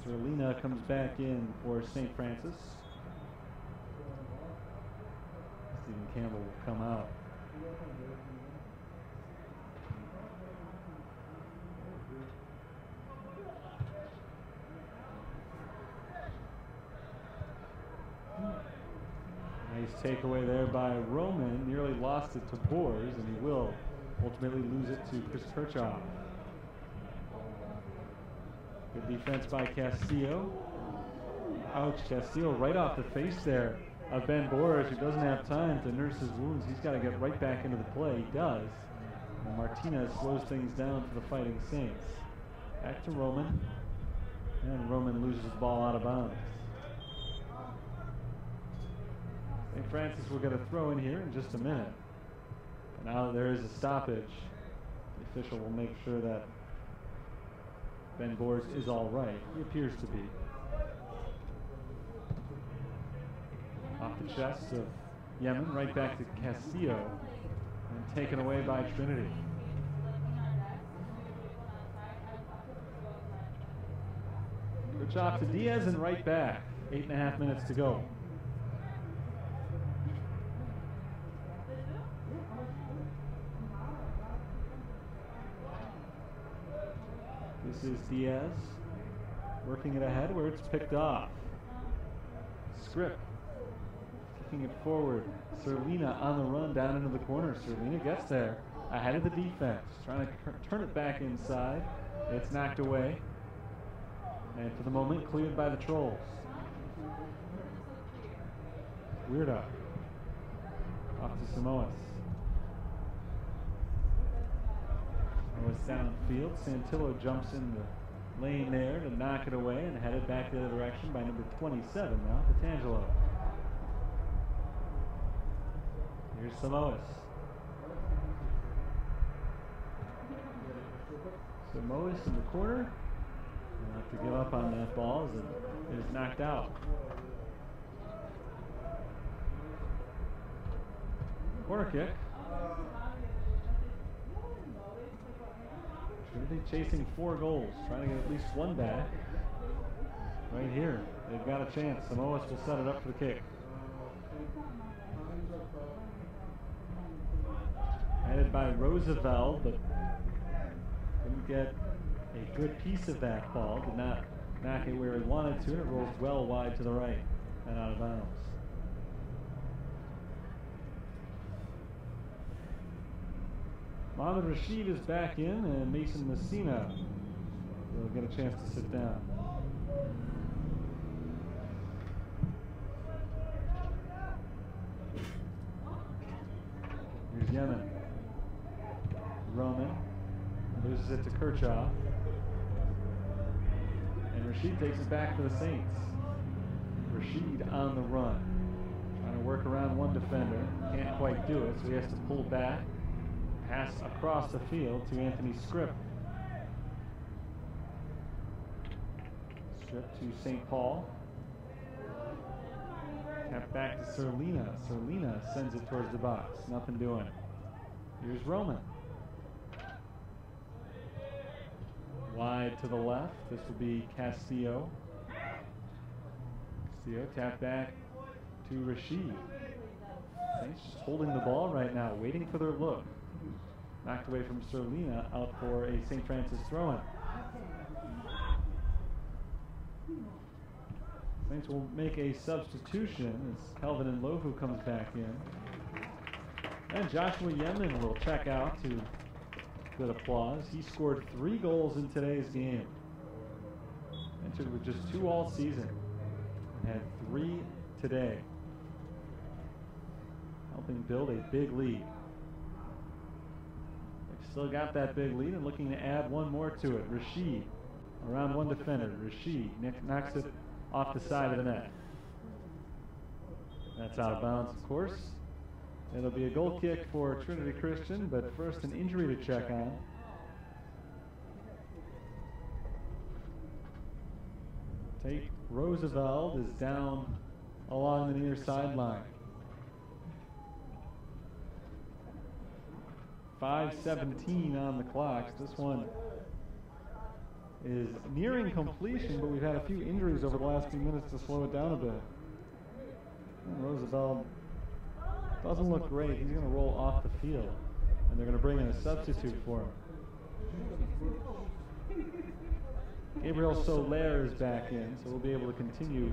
Serlina comes back in for St. Francis. Stephen Campbell will come out. Nice takeaway there by Roman. Nearly lost it to Boers, and he will ultimately lose it to Chris Kirchhoff. Good defense by Castillo. Ouch, Castillo right off the face there of Ben Boers, who doesn't have time to nurse his wounds. He's got to get right back into the play. He does. And Martinez slows things down for the Fighting Saints. Back to Roman. And Roman loses the ball out of bounds. St. Francis will get a throw in here in just a minute. And now that there is a stoppage, the official will make sure that Ben Boers is all right. He appears to be. Off the chest of Yemen, right back to Castillo, and taken away by Trinity. Good job to Diaz and right back. 8.5 minutes to go. This is Diaz working it ahead where it's picked off. Script kicking it forward. Serlina on the run down into the corner. Serlina gets there ahead of the defense, trying to turn it back inside. It's knocked away, and for the moment cleared by the Trolls. Weirdo off to Samoas. Downfield. Santillo jumps in the lane there to knock it away and headed back the other direction by number 27 now, Petangelo. Here's Samoas. Samoas in the corner. He'll have to give up on that ball as it is knocked out. Corner kick. Trinity chasing 4 goals, trying to get at least one back. Right here, they've got a chance. Samoas will set it up for the kick. Headed by Roosevelt, but couldn't get a good piece of that ball. Did not knock it where he wanted to. It rolls well wide to the right and out of bounds. Mohamed Rashid is back in, and Mason Messina will get a chance to sit down. Here's Yemen. Roman loses it to Kirchhoff. And Rashid takes it back for the Saints. Rashid on the run. Trying to work around one defender. Can't quite do it, so he has to pull back. Pass across the field to Anthony Script. Script to St. Paul. Tap back to Serlina. Serlina sends it towards the box. Nothing doing. Here's Roman. Wide to the left. This will be Castillo. Castillo tap back to Rashid. Saints just holding the ball right now, waiting for their look. Knocked away from Serlina, out for a St. Francis throw-in. Saints will make a substitution as Kelvin Nlovu comes back in. And Joshua Yemen will check out to good applause. He scored 3 goals in today's game. Entered with just 2 all season. And had 3 today. Helping build a big lead. Still got that big lead and looking to add one more to it. Rashid around one defender. Rashid knocks it off the side of the net. That's out of bounds, of course. It'll be a goal kick for Trinity Christian, but first an injury to check on. Tate Roosevelt is down along the near sideline. 5:17 on the clock. This one is nearing completion, but we've had a few injuries over the last few minutes to slow it down a bit. And Roosevelt doesn't look great. He's going to roll off the field, and they're going to bring in a substitute for him. Gabriel Soler is back in, so we'll be able to continue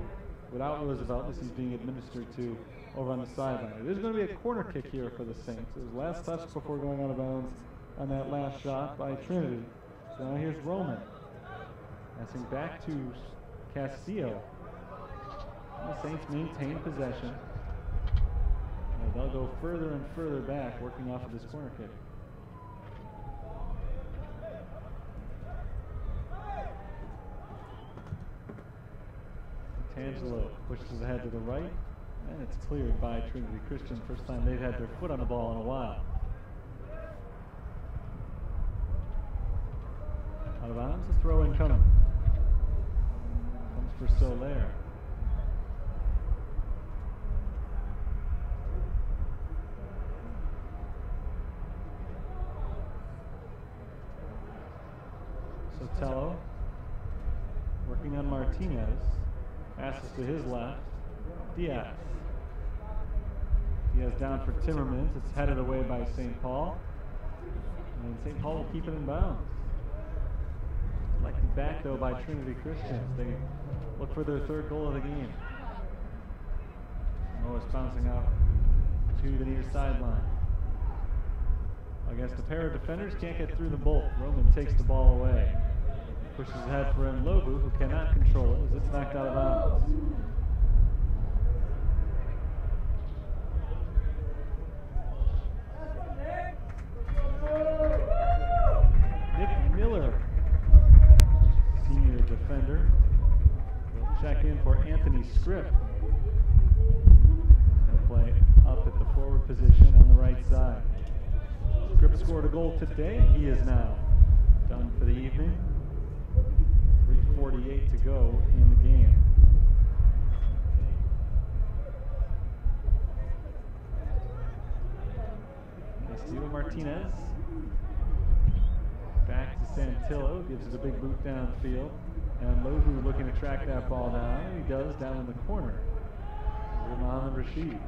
without Roosevelt as he's being administered to over on the sideline. There's going to be a corner kick here for the Saints. It was last touch before going out of bounds on that last shot by Trinity. So now here's Roman. Passing back to Castillo. And the Saints maintain possession. And they'll go further and further back, working off of this corner kick. Tangelo pushes ahead to the right, and it's cleared by Trinity Christian. First time they've had their foot on the ball in a while. Out of bounds, a throw in coming. Comes for Soler. Sotelo working on Martinez. Passes to his left. Diaz. Diaz down for Timmermans. It's headed away by St. Paul. And St. Paul will keep it in bounds. Selected back, though, by Trinity Christian. They look for their third goal of the game. Noah's bouncing out to the near sideline. Against a pair of defenders, can't get through the bolt. Roman takes the ball away. Pushes ahead for Mlobu, who cannot control it as it's knocked out of bounds. Nick Miller, senior defender, will check in for Anthony Scripp. He'll play up at the forward position on the right side. Scripp scored a goal today. He is now done for the evening. 3:48 to go in the game. Castillo Martinez. Back to Santillo. Gives it a big boot downfield. And Lovu looking to track that ball down. He does down in the corner. Mohamed Rashid.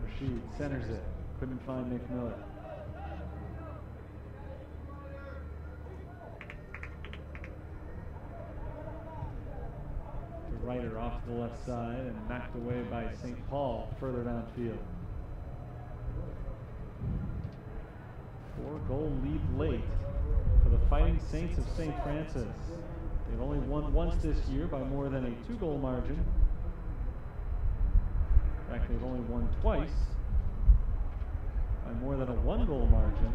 Rashid centers it. Couldn't find Nick Miller. Ryder off to the left side and knocked away by St. Paul further downfield. 4-goal lead late for the Fighting Saints of St. Francis. They've only won once this year by more than a 2-goal margin. In fact, they've only won twice by more than a 1-goal margin.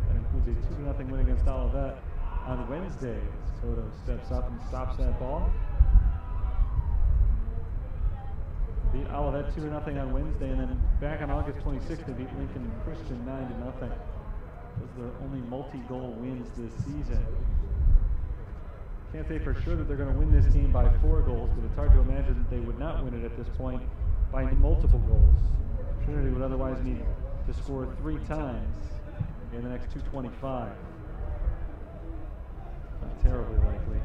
That includes a 2-0 win against Olivet on Wednesday. As Cotto steps up and stops that ball. Beat Olivet 2-0 on Wednesday, and then back on August 26th, they beat Lincoln Christian 9-0. Those are their only multi-goal wins this season. Can't say for sure that they're going to win this game by 4 goals, but it's hard to imagine that they would not win it at this point by multiple goals. Trinity would otherwise need to score 3 times in the next 2:25. Not terribly likely.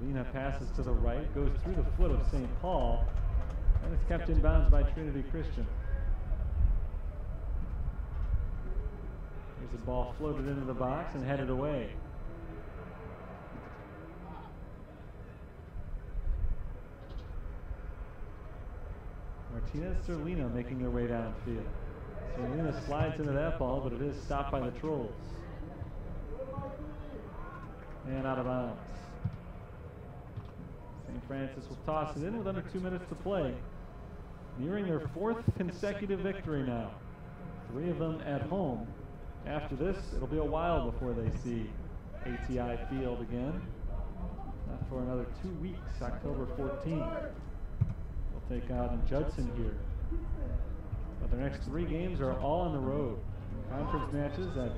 Lena passes to the right, goes through the foot of St. Paul, and it's kept in bounds by Trinity Christian. Here's the ball floated into the box and headed away. Martinez Serlina making their way downfield. Serlina slides into that ball, but it is stopped by the Trolls. And out of bounds. St. Francis will toss it in with under 2 minutes to play. Nearing their 4th consecutive victory now. 3 of them at home. After this, it'll be a while before they see ATI Field again. Not for another 2 weeks, October 14th. They'll take out Judson here. But their next 3 games are all on the road. Conference matches at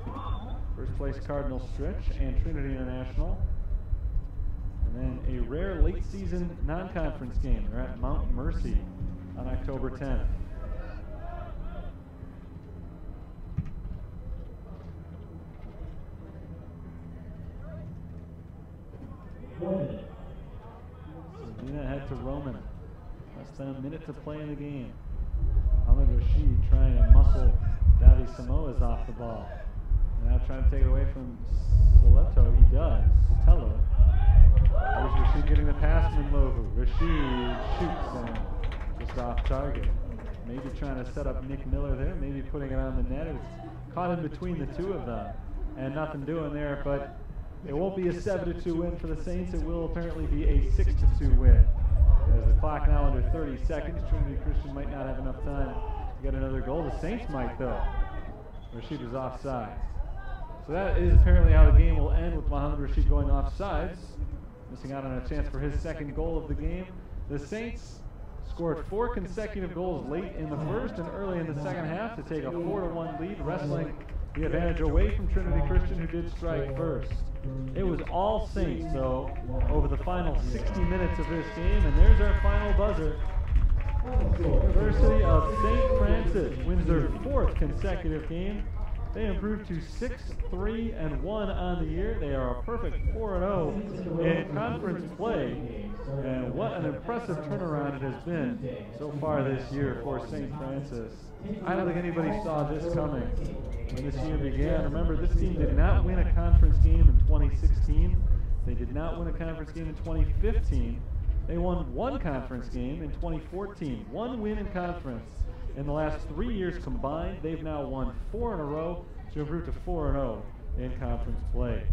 first place Cardinal Stritch and Trinity International. And then a rare late season non-conference game. They're at Mount Mercy on October 10th. Zena head to Roman. Less than a minute to play in the game. Ahmed Rashid trying to muscle Davi Samoas off the ball. Now trying to take it away from Soleto. He does. Sotelo. There's Rashid getting the pass from Lovu. Rashid shoots and just off target. Maybe trying to set up Nick Miller there. Maybe putting it on the net. It's caught in between the two of them. And nothing doing there, but it won't be a 7-2 win for the Saints. It will apparently be a 6-2 win. There's the clock now under 30 seconds. Trinity Christian might not have enough time to get another goal. The Saints might, though. Rashid was offside. So that is apparently how the game will end, with Mohamed Rashid going offsides, missing out on a chance for his second goal of the game. The Saints scored 4 consecutive goals late in the first and early in the second half to take a 4-1 lead, wrestling the advantage away from Trinity Christian, who did strike first. It was all Saints, though, over the final 60 minutes of this game, and there's our final buzzer. The University of St. Francis wins their 4th consecutive game. They improved to 6-3-1 on the year. They are a perfect 4-0 in conference play. And what an impressive turnaround it has been so far this year for St. Francis. I don't think anybody saw this coming when this year began. Remember, this team did not win a conference game in 2016. They did not win a conference game in 2015. They won 1 conference game in 2014. 1 win in conference. In the last 3 years combined, they've now won 4 in a row to improve to 4-0 in conference play.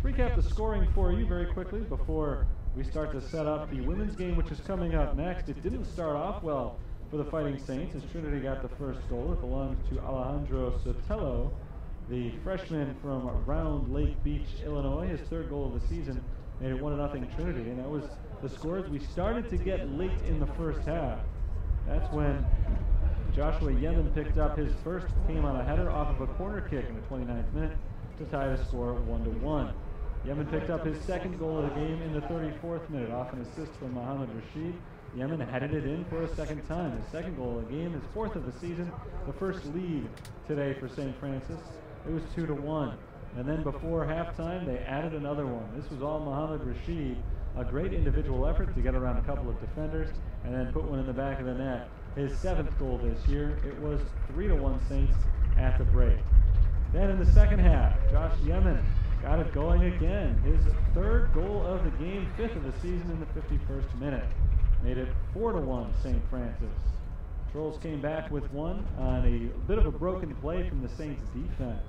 To recap the scoring for you very quickly before we start to set up the women's game, which is coming up next. It didn't start off well for the Fighting Saints, as Trinity got the first goal. It belonged to Alejandro Sotelo, the freshman from Round Lake Beach, Illinois. His 3rd goal of the season made it 1-0 Trinity, and that was the scores we started to get late in the first half. That's when Joshua Yemen picked up his first, came on a header off of a corner kick in the 29th minute to tie the score 1-1. Yemen picked up his 2nd goal of the game in the 34th minute off an assist from Mohamed Rashid. Yemen headed it in for a 2nd time. His 2nd goal of the game, his 4th of the season, the first lead today for St. Francis. It was 2-1. And then before halftime, they added another one. This was all Mohamed Rashid. A great individual effort to get around a couple of defenders and then put one in the back of the net. His 7th goal this year. It was 3-1 Saints at the break. Then in the second half, Josh Yemen got it going again. His 3rd goal of the game, 5th of the season in the 51st minute. Made it 4-1 St. Francis. Trolls came back with one on a bit of a broken play from the Saints defense.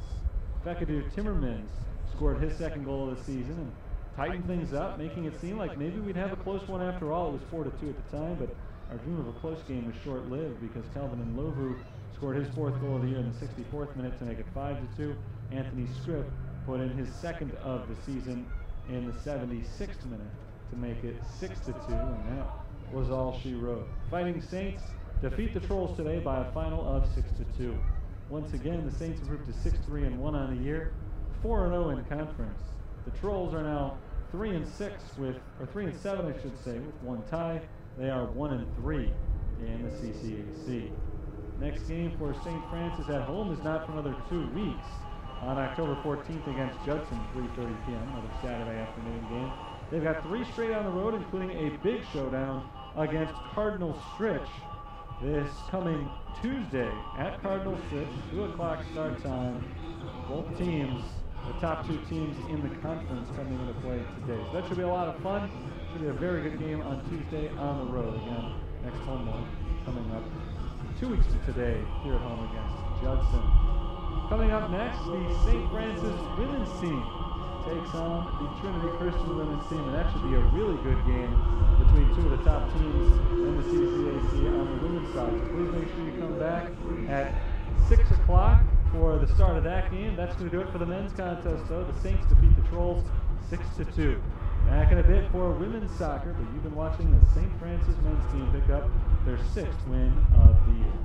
Fekadu Timmermans scored his 2nd goal of the season and tightened things up, making it seem like maybe we'd have a close one after all. It was 4-2 at the time, but our dream of a close game was short-lived because Calvin Nlovu scored his 4th goal of the year in the 64th minute to make it 5-2. Anthony Scripp put in his 2nd of the season in the 76th minute to make it 6-2, and that was all she wrote. Fighting Saints defeat the Trolls today by a final of 6-2. Once again, the Saints improved to 6-3-1 on the year, 4-0 in conference. The Trolls are now 3-7, I should say, with 1 tie. They are 1-3 in the CCAC. Next game for St. Francis at home is not for another 2 weeks. On October 14th against Judson, 3:30 p.m., another Saturday afternoon game. They've got 3 straight on the road, including a big showdown against Cardinal Stritch this coming Tuesday at Cardinal Stritch, 2 o'clock start time. Both teams, the top 2 teams in the conference, coming into play today. So that should be a lot of fun. Should be a very good game on Tuesday on the road. Again, next home one coming up 2 weeks to today here at home against Judson. Coming up next, the St. Francis women's team takes on the Trinity Christian women's team, and that should be a really good game between 2 of the top teams in the CCAC on the women's side. So please make sure you come back at 6 o'clock for the start of that game. That's going to do it for the men's contest, though. The Saints defeat the Trolls 6-2. Back in a bit for women's soccer, but you've been watching the St. Francis men's team pick up their 6th win of the year.